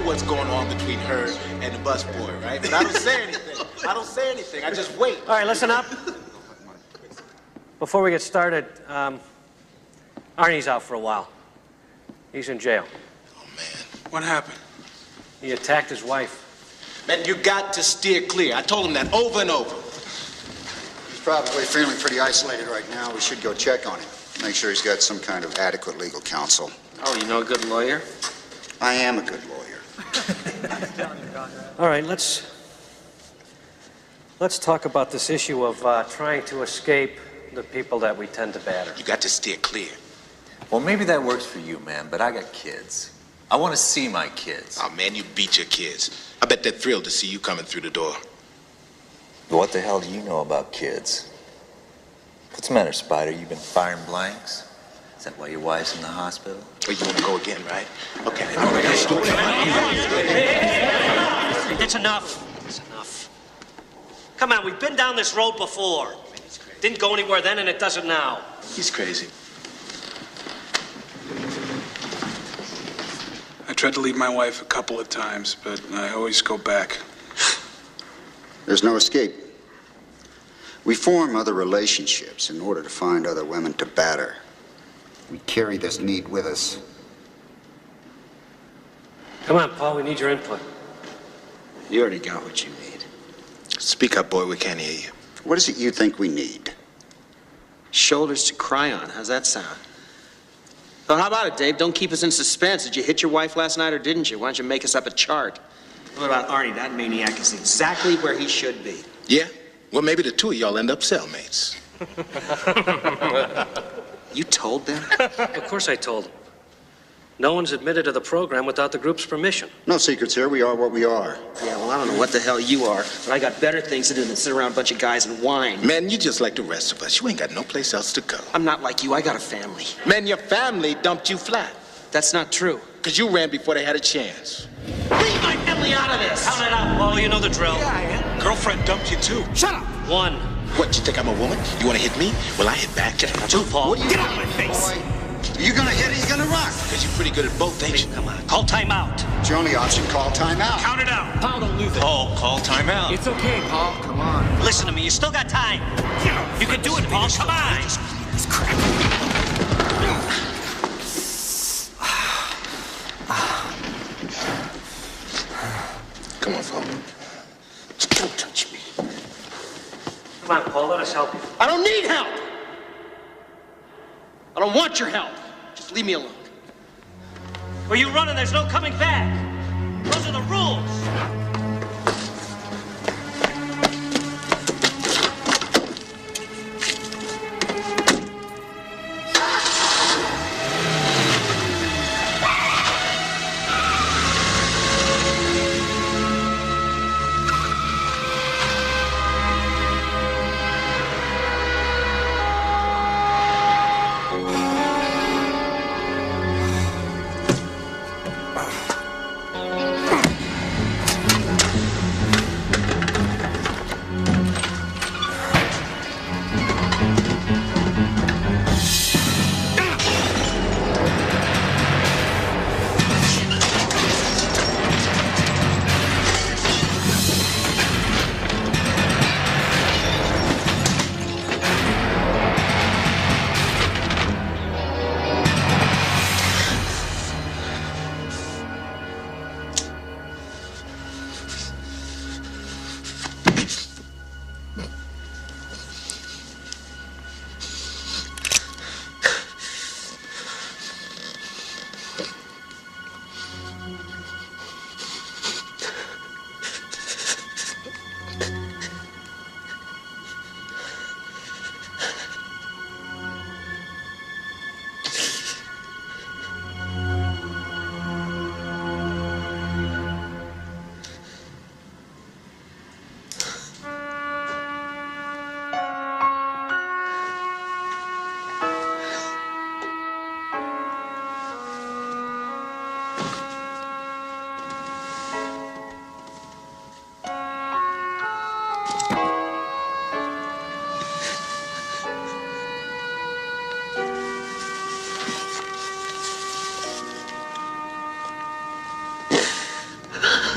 What's going on between her and the busboy, right? But I don't say anything. I don't say anything. I just wait. All right, listen up. Before we get started, Arnie's out for a while. He's in jail. Oh, man. What happened? He attacked his wife. Man, you got to steer clear. I told him that over and over. He's probably feeling pretty isolated right now. We should go check on him. Make sure he's got some kind of adequate legal counsel. Oh, you know a good lawyer? I am a good lawyer. All right, let's talk about this issue of trying to escape the people that we tend to batter. You got to steer clear. Well, maybe that works for you, man, but I got kids. I want to see my kids. Oh, man, you beat your kids. I bet they're thrilled to see you coming through the door. What the hell do you know about kids? What's the matter, Spider? You been firing blanks? Is that why your wife's in the hospital? Oh, you want to go again, right? Okay. It's enough. It's enough. Come on, we've been down this road before. Didn't go anywhere then, and it doesn't now. He's crazy. I tried to leave my wife a couple of times, but I always go back. There's no escape. We form other relationships in order to find other women to batter. We carry this need with us. Come on, Paul, we need your input. You already got what you need. Speak up, boy. We can't hear you. What is it you think we need? Shoulders to cry on. How's that sound? Well, how about it, Dave? Don't keep us in suspense. Did you hit your wife last night or didn't you? Why don't you make us up a chart? What about Arnie? That maniac is exactly where he should be. Yeah? Well, maybe the two of y'all end up cellmates. You told them? Of course I told them. No one's admitted to the program without the group's permission. No secrets here. We are what we are. Yeah, well, I don't know what the hell you are, but I got better things to do than sit around a bunch of guys and whine. Man, you just like the rest of us. You ain't got no place else to go. I'm not like you. I got a family. Man, your family dumped you flat. That's not true. Because you ran before they had a chance. Leave my family out of this! Count it up, Paul. You know the drill. Yeah, I am. Girlfriend dumped you, too. Shut up! 1. What, you think I'm a woman? You want to hit me? Well, I hit back. 2, Paul. Get out of my face! Boy, you're gonna hit, he's gonna run. Because you're pretty good at both, ain't you? Come on. Call timeout. It's your only option. Call timeout. Count it out. Paul, don't lose it. Paul, call timeout. It's okay, Paul. Come on. Listen to me. You still got time. You can do it, Paul. Come on. This crap. Come on, Paul. Don't touch me. Come on, Paul. Let us help you. I don't need help! I don't want your help. Just leave me alone. Where you running, there's no coming back. Those are the rules.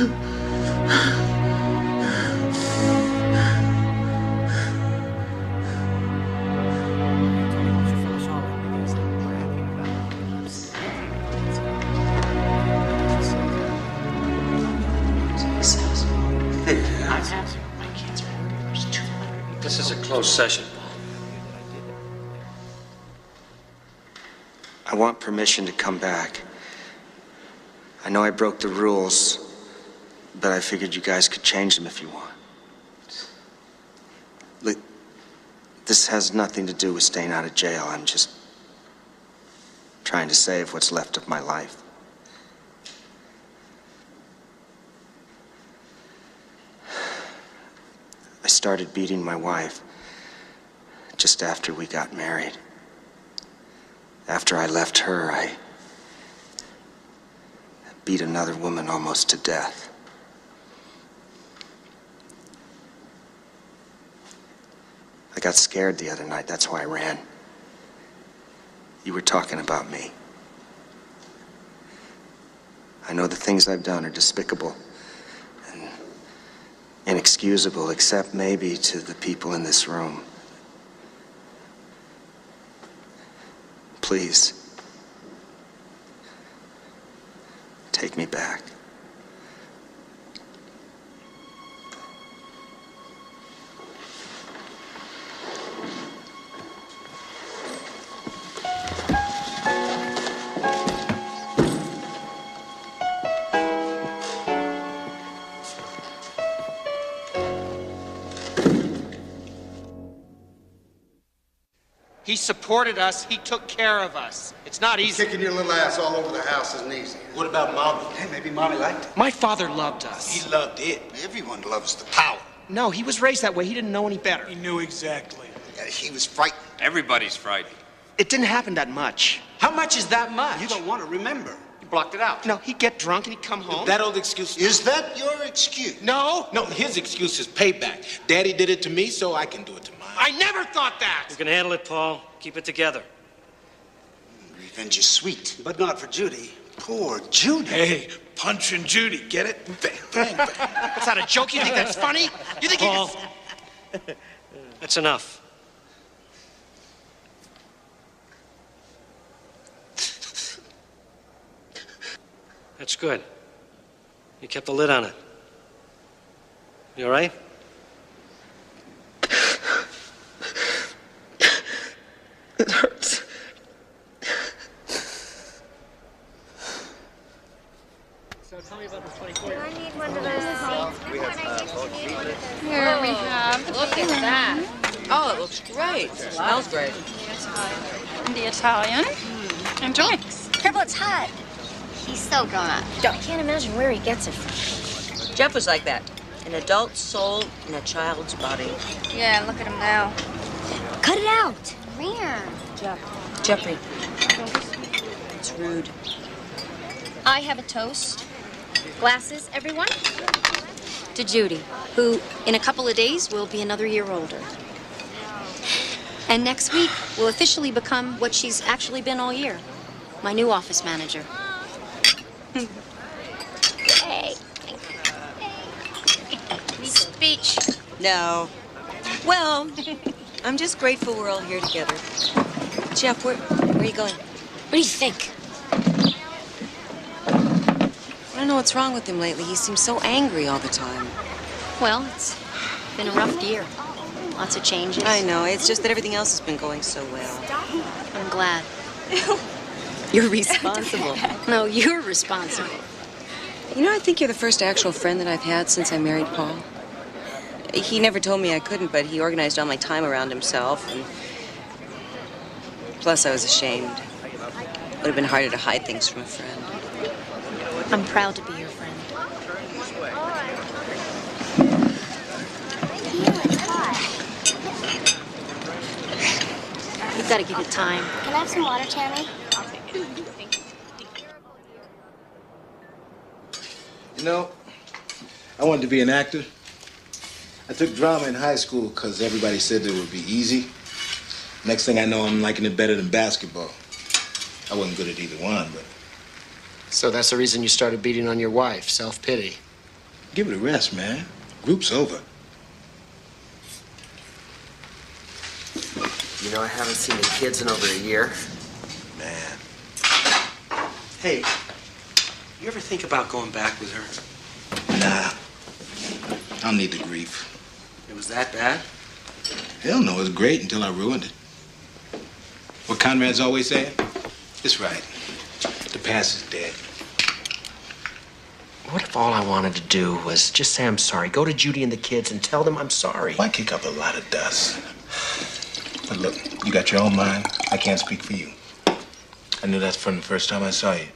This is a closed session, Paul. I want permission to come back. I know I broke the rules, but I figured you guys could change them if you want. Look, this has nothing to do with staying out of jail. I'm just trying to save what's left of my life. I started beating my wife just after we got married. After I left her, I beat another woman almost to death. I got scared the other night, that's why I ran. You were talking about me. I know the things I've done are despicable and inexcusable, except maybe to the people in this room. Please, take me back. He supported us. He took care of us. It's not easy. Kicking your little ass all over the house isn't easy. What about Mommy? Hey, maybe Mommy liked it. My father loved us. He loved it. Everyone loves the power. No, he was raised that way. He didn't know any better. He knew exactly. Yeah, he was frightened. Everybody's frightened. It didn't happen that much. How much is that much? You don't want to remember. You blocked it out. No, he'd get drunk and he'd come home. That old excuse. Is that your excuse? No. No, his excuse is payback. Daddy did it to me, so I can do it to mine. I never thought that. You can handle it, Paul. Keep it together. Revenge is sweet, but not for Judy. Poor Judy. Hey, punching Judy, get it? Bang, bang, bang. That's not a joke. You think that's funny? You think Paul, you can... that's enough. That's good. You kept the lid on it. You all right? It hurts. So tell me about this 24. I need one of those. Here we have. Look at that. Oh, it looks great. It smells great. The Italian. Enjoy. Careful, it's hot. He's so grown up. I can't imagine where he gets it from. Jeff was like that. An adult soul in a child's body. Yeah, look at him now. Cut it out. Where? Jeffrey. It's rude. I have a toast. Glasses, everyone. To Judy, who in a couple of days will be another year older. And next week will officially become what she's actually been all year, my new office manager. Hey. Speech. No. Well, I'm just grateful we're all here together. Jeff, where are you going? What do you think? I don't know what's wrong with him lately. He seems so angry all the time. Well, it's been a rough year. Lots of changes. I know. It's just that everything else has been going so well. I'm glad. You're responsible. No, you're responsible. You know, I think you're the first actual friend that I've had since I married Paul. He never told me I couldn't, but he organized all my time around himself. And plus, I was ashamed. It would have been harder to hide things from a friend. I'm proud to be your friend. You've got to give it time. Can I have some water, Tammy? You know, I wanted to be an actor. I took drama in high school because everybody said it would be easy. Next thing I know, I'm liking it better than basketball. I wasn't good at either one, but... So that's the reason you started beating on your wife, self-pity. Give it a rest, man. Group's over. You know, I haven't seen the kids in over a year. Man. Hey, you ever think about going back with her? Nah. I don't need the grief. It was that bad? Hell no, it was great until I ruined it. What Conrad's always saying? It's right. The past is dead. What if all I wanted to do was just say I'm sorry, go to Judy and the kids and tell them I'm sorry? Why kick up a lot of dust? But look, you got your own mind. I can't speak for you. I knew that from the first time I saw you.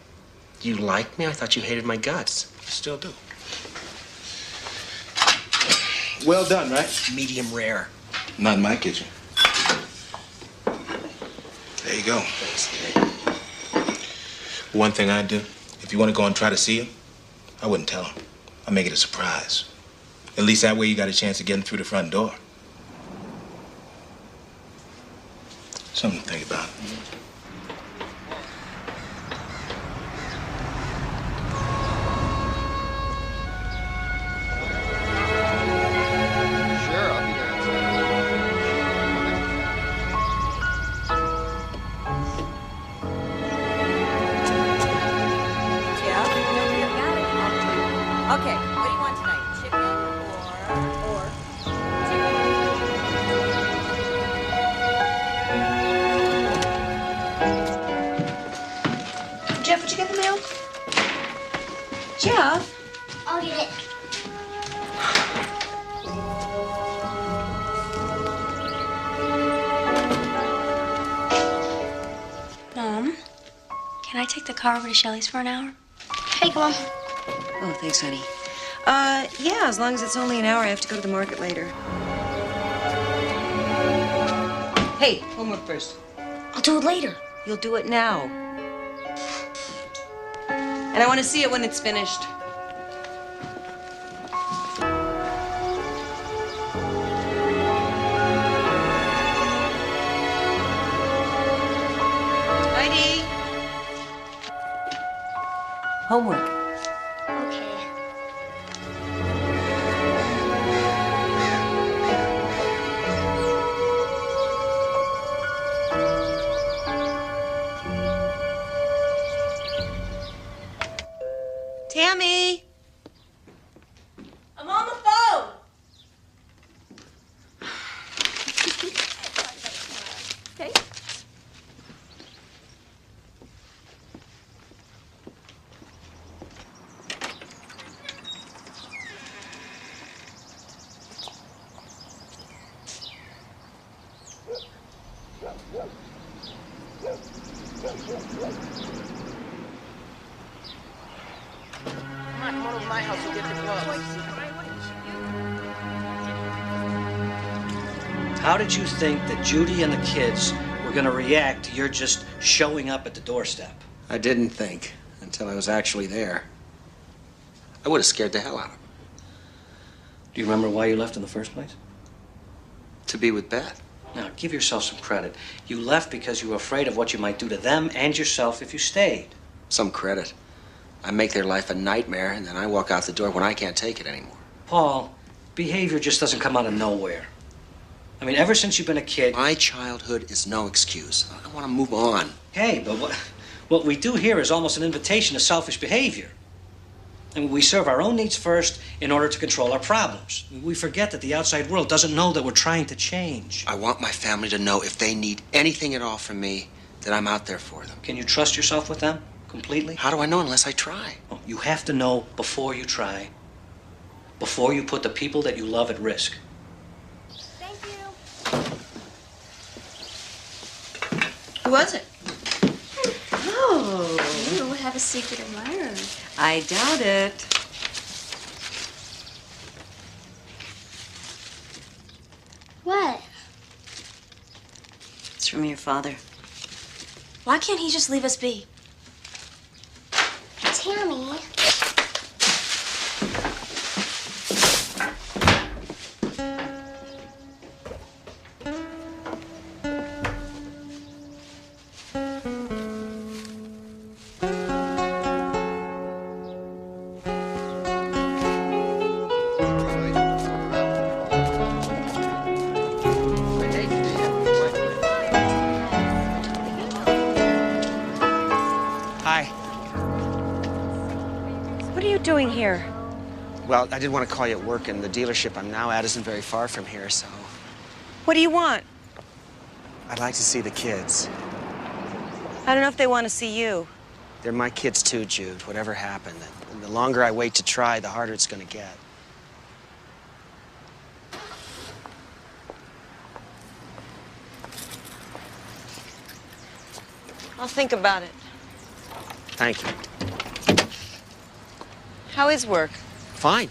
You like me? I thought you hated my guts. Still do. Well done, right? Medium rare. Not in my kitchen. There you go. One thing I'd do, if you want to go and try to see him, I wouldn't tell him. I'd make it a surprise. At least that way you got a chance of getting through the front door. Something to think about. Sure, I'll be there Okay, what do you want tonight? Chicken or Jeff, would you get the mail? Jeff? I'll get it. Mom, can I take the car over to Shelley's for an hour? Hey, come on. Oh, thanks, honey. Yeah, as long as it's only an hour. I have to go to the market later. Hey, homework first. I'll do it later. You'll do it now. And I want to see it when it's finished. Heidi! Homework. Okay. Tammy! I'm on the phone! Okay. Come on over to my house, we'll get the gloves. How did you think that Judy and the kids were going to react to your just showing up at the doorstep? I didn't think until I was actually there. I would have scared the hell out of them. Do you remember why you left in the first place? To be with Beth. Now, give yourself some credit. You left because you were afraid of what you might do to them and yourself if you stayed. Some credit. I make their life a nightmare, and then I walk out the door when I can't take it anymore. Paul, behavior just doesn't come out of nowhere. I mean, ever since you've been a kid... My childhood is no excuse. I want to move on. Hey, but what we do here is almost an invitation to selfish behavior. I mean, we serve our own needs first in order to control our problems. We forget that the outside world doesn't know that we're trying to change. I want my family to know if they need anything at all from me, that I'm out there for them. Can you trust yourself with them completely? How do I know unless I try? Oh, you have to know before you try, before you put the people that you love at risk. Thank you. Who was it? Oh, you have a secret admirer. I doubt it. What? It's from your father. Why can't he just leave us be? Tammy. Hi. What are you doing here? Well, I did want to call you at work, and the dealership I'm now at isn't very far from here, so What do you want? I'd like to see the kids. I don't know if they want to see you. They're my kids too, Jude, whatever happened. And the longer I wait to try, the harder it's going to get. I'll think about it. Thank you. How is work? Fine.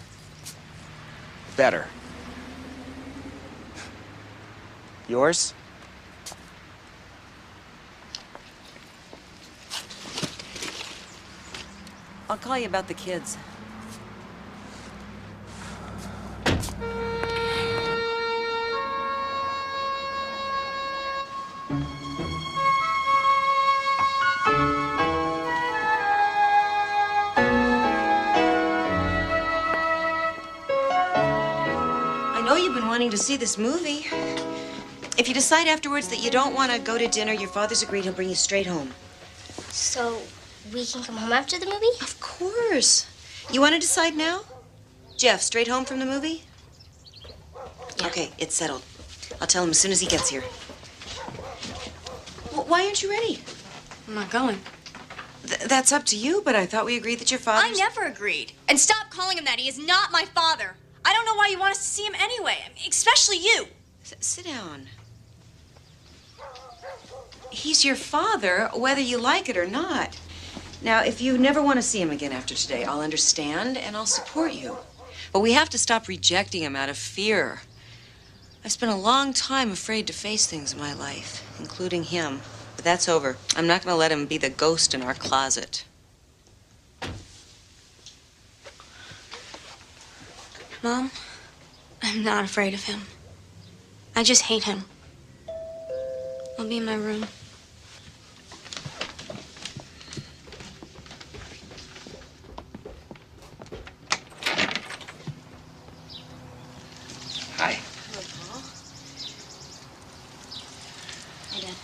Better. Yours? I'll call you about the kids. I know you've been wanting to see this movie. If you decide afterwards that you don't want to go to dinner, your father's agreed he'll bring you straight home. So we can come home after the movie? Of course. You want to decide now? Jeff, straight home from the movie? Yeah. Okay, it's settled. I'll tell him as soon as he gets here. Why aren't you ready? I'm not going. That's up to you, but I thought we agreed that your father. I never agreed. And stop calling him that. He is not my father. I don't know why you want us to see him anyway, especially you. Sit down. He's your father, whether you like it or not. Now, if you never want to see him again after today, I'll understand and I'll support you. But we have to stop rejecting him out of fear. I've spent a long time afraid to face things in my life, including him. But that's over. I'm not going to let him be the ghost in our closet. Mom, I'm not afraid of him. I just hate him. I'll be in my room. Hi. Hello, Paul. Hey, Dad.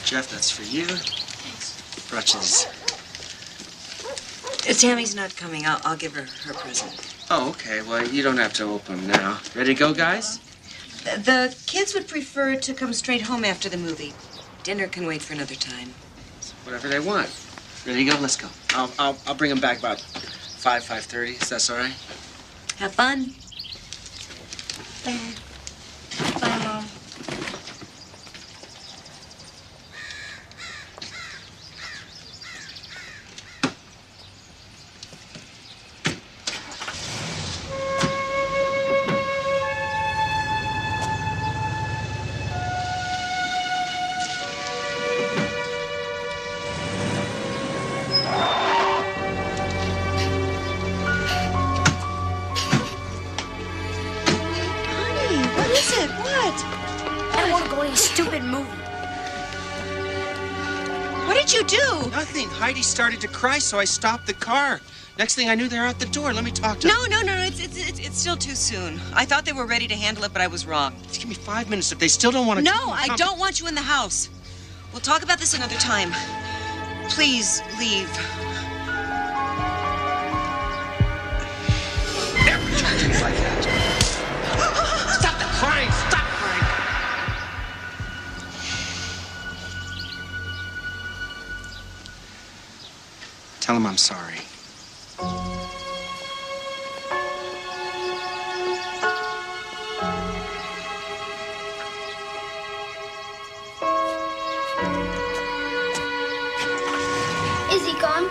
Jeff, that's for you. Thanks. Brought you this. Tammy's not coming. I'll give her her present. Oh, okay. Well, you don't have to open them now. Ready to go, guys? The kids would prefer to come straight home after the movie. Dinner can wait for another time. Whatever they want. Ready to go? Let's go. I'll bring them back about 5:30. Is that all right? Have fun. Bye, Mom. Nothing. Heidi started to cry, so I stopped the car. Next thing I knew, they're out the door. Let me talk to them. No. It's still too soon. I thought they were ready to handle it, but I was wrong. Just give me 5 minutes. If they still don't want to... No, I don't want you in the house. We'll talk about this another time. Please leave. Never do things like that. Stop the crying. Stop crying. Tell him I'm sorry. Is he gone?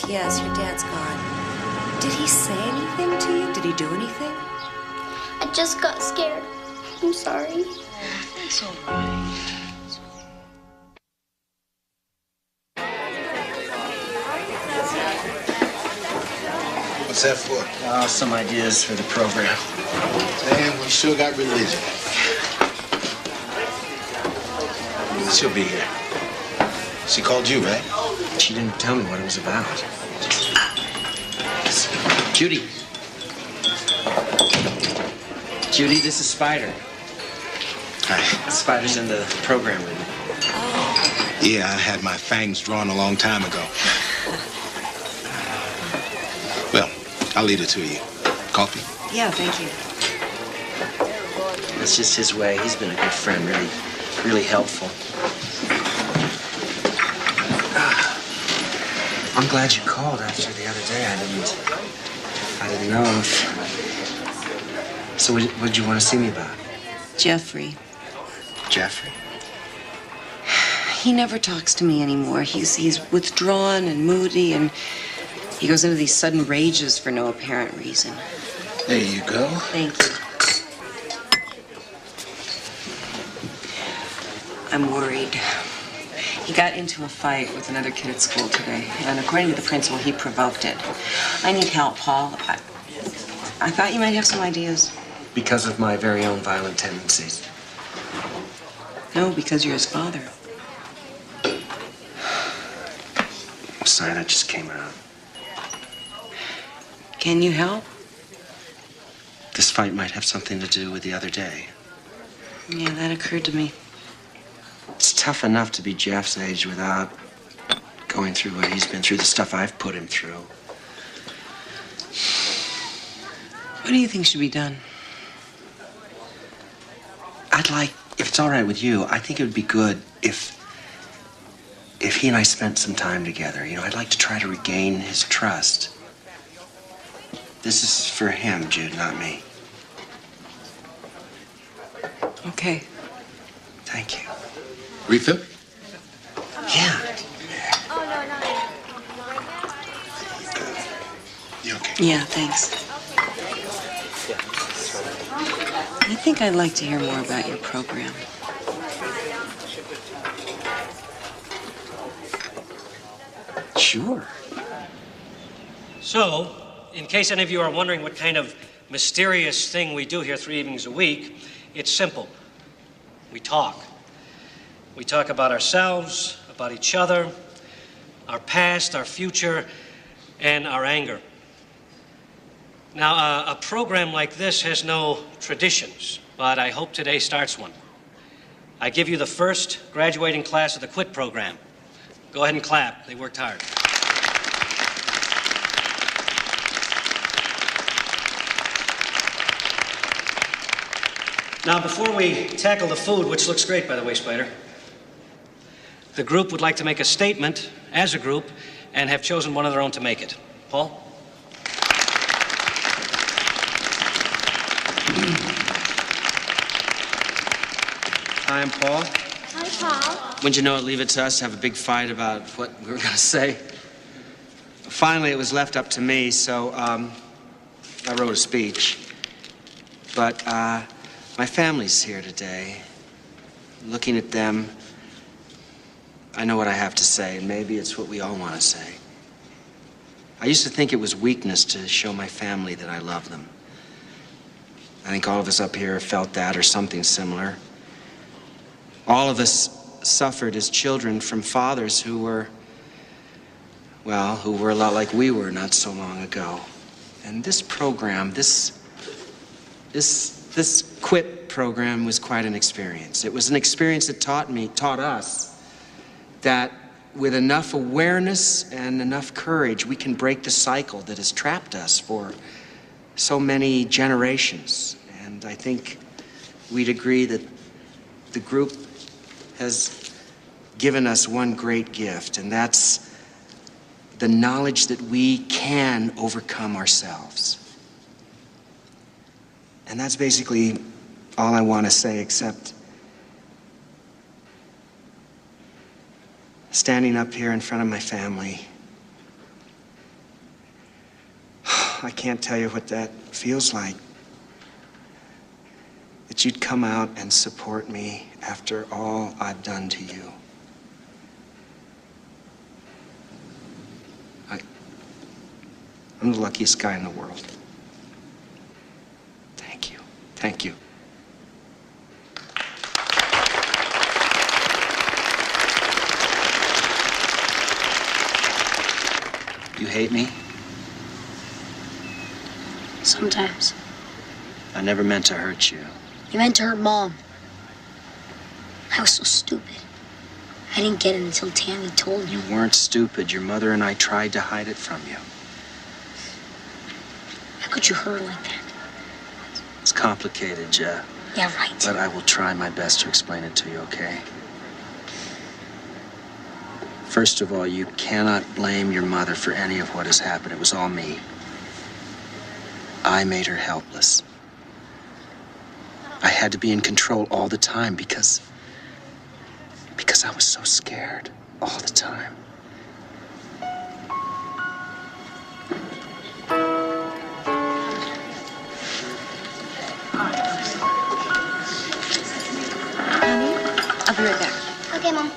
Yes, your dad's gone. Did he say anything to you? Did he do anything? I just got scared. I'm sorry. It's all right. What's that for? Some ideas for the program. Damn, we sure got religion. She'll be here. She called you, right? She didn't tell me what it was about. Judy. Judy, this is Spider. Hi. Spider's in the program with me. Oh. Yeah, I had my fangs drawn a long time ago. Well, I'll leave it to you. Coffee? Yeah, thank you. That's just his way. He's been a good friend, really helpful. I'm glad you called after the other day. I didn't know if... So what did you want to see me about? Jeffrey. Jeffrey? He never talks to me anymore. He's withdrawn and moody, and he goes into these sudden rages for no apparent reason. There you go. Thank you. I'm worried. He got into a fight with another kid at school today, and according to the principal, he provoked it. I need help, Paul. I thought you might have some ideas. Because of my very own violent tendencies. No, because you're his father. I'm sorry, that just came out. Can you help? This fight might have something to do with the other day. Yeah, that occurred to me. It's tough enough to be Jeff's age without going through what he's been through, the stuff I've put him through. What do you think should be done? If it's all right with you, I think it would be good if he and I spent some time together. You know, I'd like to try to regain his trust. This is for him, Jude, not me. Okay. Thank you. Refill? Yeah. Oh, no. You okay? Yeah, thanks. I think I'd like to hear more about your program. Sure. So, in case any of you are wondering what kind of mysterious thing we do here 3 evenings a week, it's simple. We talk. We talk about ourselves, about each other, our past, our future, and our anger. Now, a program like this has no traditions, but I hope today starts one. I give you the first graduating class of the QUIT program. Go ahead and clap. They worked hard. Now, before we tackle the food, which looks great, by the way, Spider, the group would like to make a statement as a group and have chosen one of their own to make it. Paul? Hi, I'm Paul. Hi, Paul. Wouldn't you know it, leave it to us to have a big fight about what we were going to say. Finally, it was left up to me, so I wrote a speech. But my family's here today. Looking at them, I know what I have to say, and maybe it's what we all want to say. I used to think it was weakness to show my family that I love them. I think all of us up here felt that or something similar. All of us suffered as children from fathers who were a lot like we were not so long ago. And this program, this QUIT program was quite an experience. It was an experience that taught us that with enough awareness and enough courage, we can break the cycle that has trapped us for so many generations. And I think we'd agree that the group has given us one great gift, and that's the knowledge that we can overcome ourselves. And that's basically all I want to say, except standing up here in front of my family, I can't tell you what that feels like. That you'd come out and support me after all I've done to you. I'm the luckiest guy in the world. Thank you. Thank you. You hate me? Sometimes. I never meant to hurt you. You meant to hurt Mom. I was so stupid. I didn't get it until Tammy told me. You weren't stupid. Your mother and I tried to hide it from you. How could you hurt her like that? It's complicated, Jeff. Yeah, right. But I will try my best to explain it to you, okay? First of all, you cannot blame your mother for any of what has happened. It was all me. I made her helpless. I had to be in control all the time because I was so scared all the time. I'll be right back. Okay, Mom.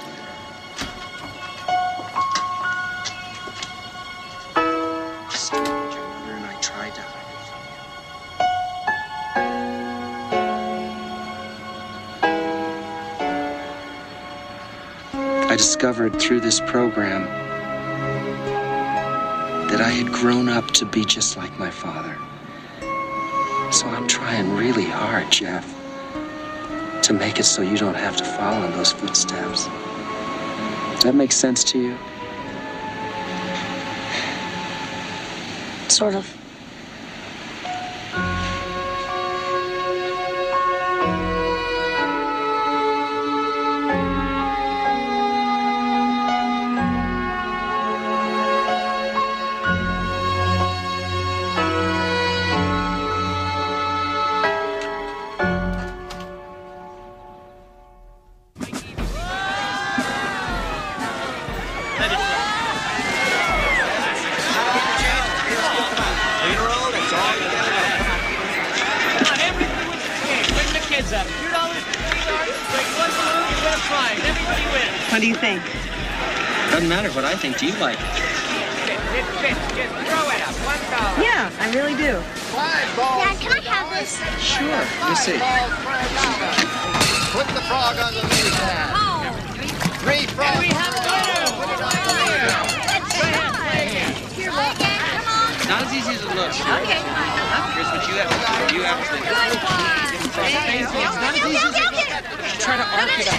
Your mother and I tried to hide it from you. I discovered through this program that I had grown up to be just like my father. So I'm trying really hard, Jeff, to make it so you don't have to follow in those footsteps. Does that make sense to you? Sort of. What do you think? Doesn't matter what I think. Do you like it? Just throw it up. $1. Yeah, I really do. Dad, can I have this? Sure. Let me see. Put the frog on the lead pad. 3 frogs. And we have a winner. Here, look. Come on. Not as easy as it looks. Okay. Here's what you have to do. You have to think. Good one. It's not as easy as it looks. Try to arc it up.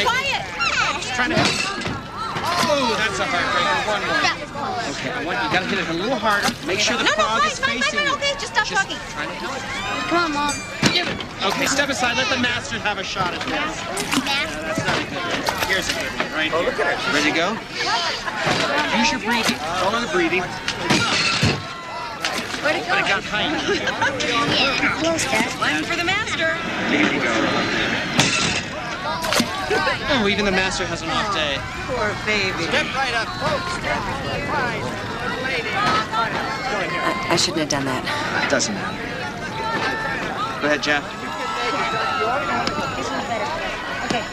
Quiet. Just trying to help. Oh, that's a heartbreaker. One more. Okay, you gotta hit it a little harder. Make sure the frog is facing you. Okay, just stop talking. Trying to help. Come on, Mom. Give it. Okay, step aside. Let the master have a shot at this. That's not a good one. Here's a good one, right here. Look at it. Ready to go? Use your breathing. Follow the breathing. Where'd it go? But it got high. Yeah, close, Dad. One for the master. There you go. Oh, even the master has an off day. Poor baby. Step right up, folks. Step right. I shouldn't have done that. It doesn't matter. Go ahead, Jeff. This one's better. Okay.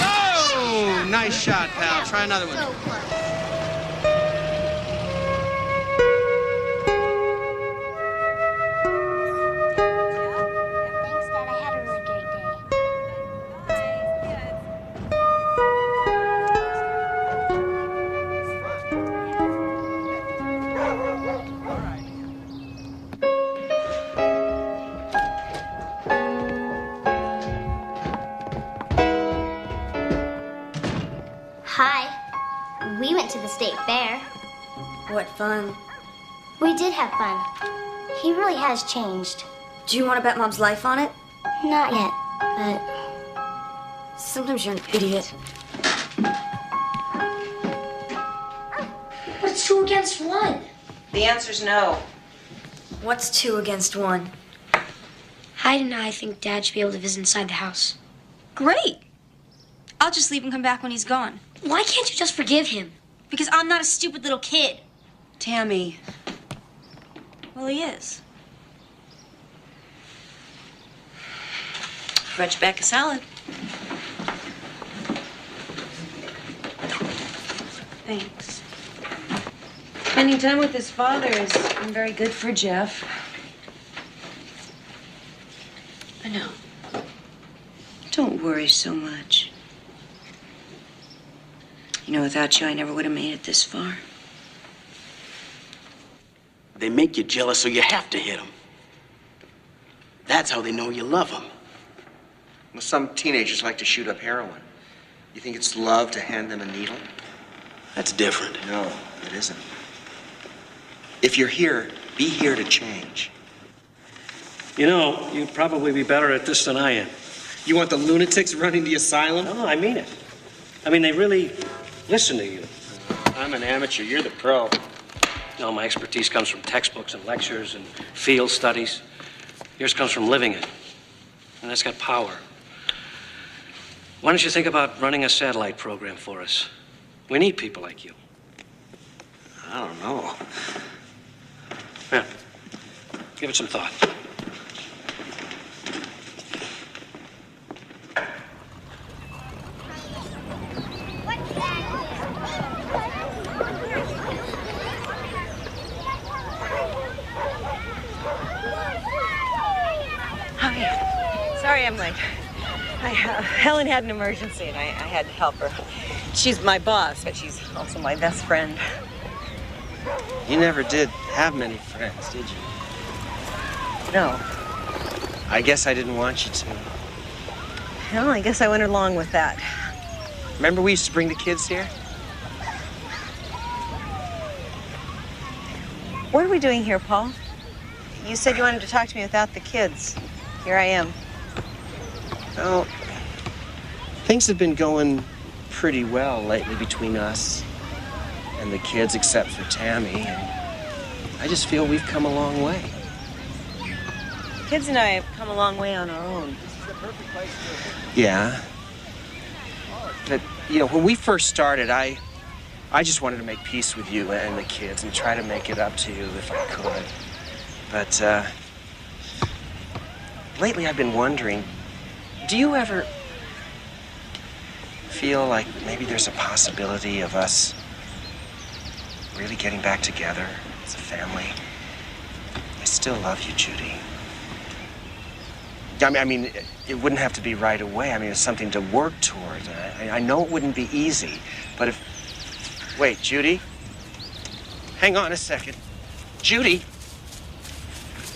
Oh, nice shot, pal. Try another one. So close. Thanks, Dad. I had a really great day. Hi. We went to the state fair. What fun. We did have fun. He really has changed. Do you want to bet Mom's life on it? Not yet, but Sometimes you're an idiot. What's 2 against 1? The answer's no. What's 2 against 1? Hyde and I think Dad should be able to visit inside the house. Great. I'll just leave and come back when he's gone. Why can't you just forgive him? Because I'm not a stupid little kid. Tammy. Well, he is. Brought you back a salad. Thanks. Spending time with his father has been very good for Jeff. I know. Don't worry so much. You know, without you, I never would have made it this far. They make you jealous, so you have to hit them. That's how they know you love them. Well, some teenagers like to shoot up heroin. You think it's love to hand them a needle? That's different. No, it isn't. If you're here, be here to change. You know, you'd probably be better at this than I am. You want the lunatics running the asylum? No, I mean it. I mean, they really listen to you. I'm an amateur. You're the pro. No, my expertise comes from textbooks and lectures and field studies. Yours comes from living it. And that's got power. Why don't you think about running a satellite program for us? We need people like you. I don't know. Yeah. Give it some thought. Hi. Sorry I'm late. Helen had an emergency and I had to help her. She's my boss, but she's also my best friend. You never did have many friends, did you? No. I guess I didn't want you to. Well, I guess I went along with that. Remember we used to bring the kids here? What are we doing here, Paul? You said you wanted to talk to me without the kids. Here I am. Well, things have been going pretty well lately between us and the kids, except for Tammy. And I just feel we've come a long way. Kids and I have come a long way on our own. Yeah. But, you know, when we first started, I just wanted to make peace with you and the kids and try to make it up to you if I could. But, lately I've been wondering, do you ever feel like maybe there's a possibility of us really getting back together as a family? I still love you, Judy. I mean, it wouldn't have to be right away. I mean, it's something to work toward. I know it wouldn't be easy, but if... Wait, Judy? Hang on a second. Judy?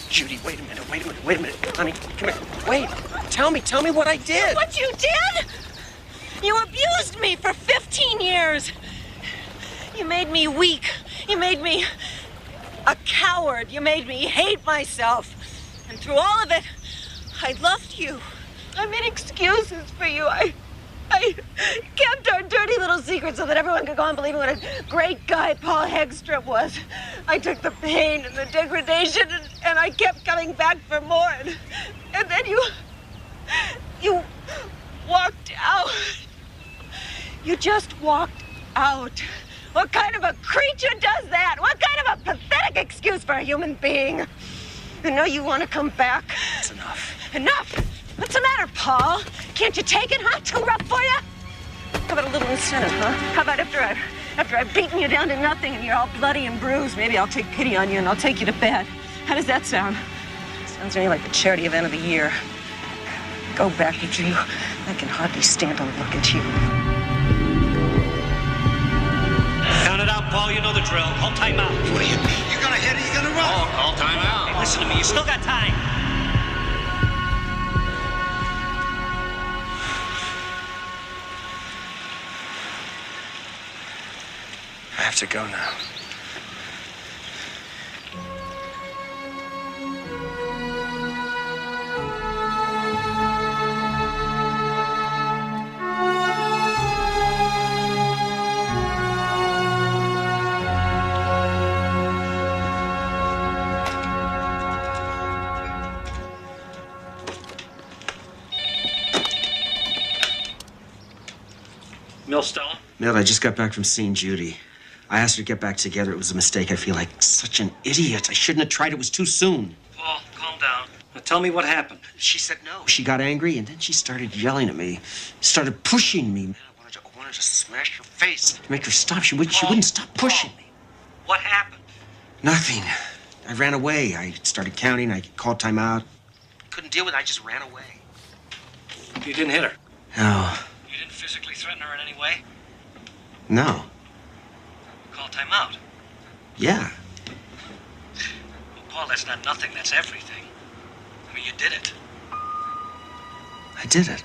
Judy, wait a minute. Honey, come here. Wait, tell me what I did. What you did? You abused me for 15 years. You made me weak. You made me a coward. You made me hate myself. And through all of it, I loved you. I made excuses for you. I kept our dirty little secret so that everyone could go on believing what a great guy Paul Hegstrom was. I took the pain and the degradation and I kept coming back for more. And then you walked out. You just walked out. What kind of a creature does that? What kind of a pathetic excuse for a human being? And now you want to come back? That's enough. Enough? What's the matter, Paul? Can't you take it, huh? Too rough for you? How about a little incentive, huh? How about after I've beaten you down to nothing and you're all bloody and bruised, maybe I'll take pity on you and I'll take you to bed. How does that sound? Sounds to me like the charity event of the year. Go back, you two. I can hardly stand to look at you. Count it out, Paul. You know the drill. Call timeout. What do you mean? You're gonna hit it, he's gonna run. Oh, call timeout. Hey, listen to me. You still got time. I have to go now. Mill Stella? Milt, I just got back from seeing Judy. I asked her to get back together. It was a mistake. I feel like such an idiot. I shouldn't have tried. It was too soon. Paul, calm down. Now tell me what happened. She said no. She got angry, and then she started yelling at me. Started pushing me. Man, I wanted to smash her face to make her stop. She wouldn't stop pushing me. What happened? Nothing. I ran away. I started counting. I called timeout. Couldn't deal with it. I just ran away. You didn't hit her? No. You didn't physically threaten her in any way? No. Call timeout. Yeah. Well, Paul, that's not nothing. That's everything. I mean, you did it. I did it.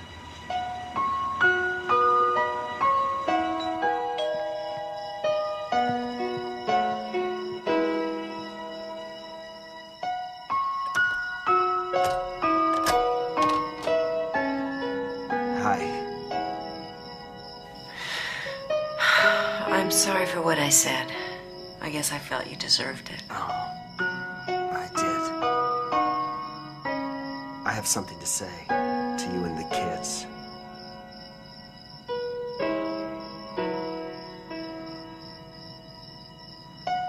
I'm sorry for what I said. I guess I felt you deserved it. I did. I have something to say to you and the kids.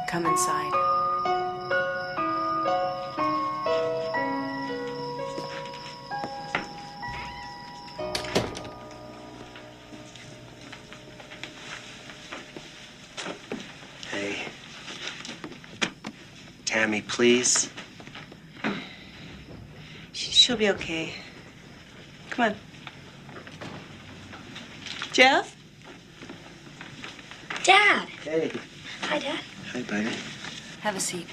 Come inside. Hey. Tammy, please. She'll be okay. Come on. Jeff? Dad! Hey. Hi, Dad. Hi, baby. Have a seat.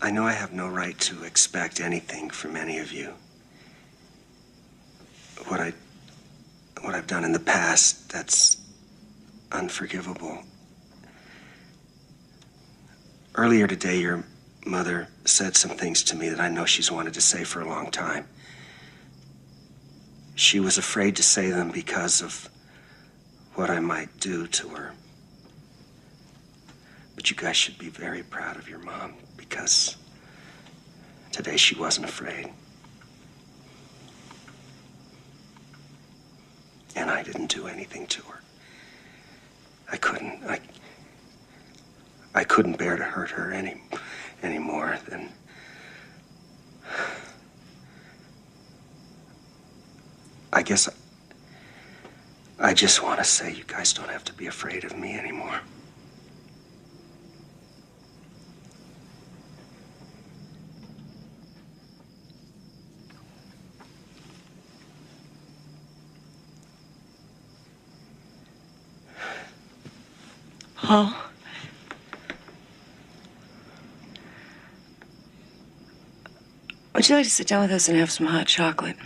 I know I have no right to expect anything from any of you. What I've done in the past, that's unforgivable. Earlier today, your mother said some things to me that I know she's wanted to say for a long time. She was afraid to say them because of what I might do to her. But you guys should be very proud of your mom, because today she wasn't afraid. And I didn't do anything to her. I couldn't bear to hurt her any more than... I guess I just want to say you guys don't have to be afraid of me anymore. Paul? Would you like to sit down with us and have some hot chocolate?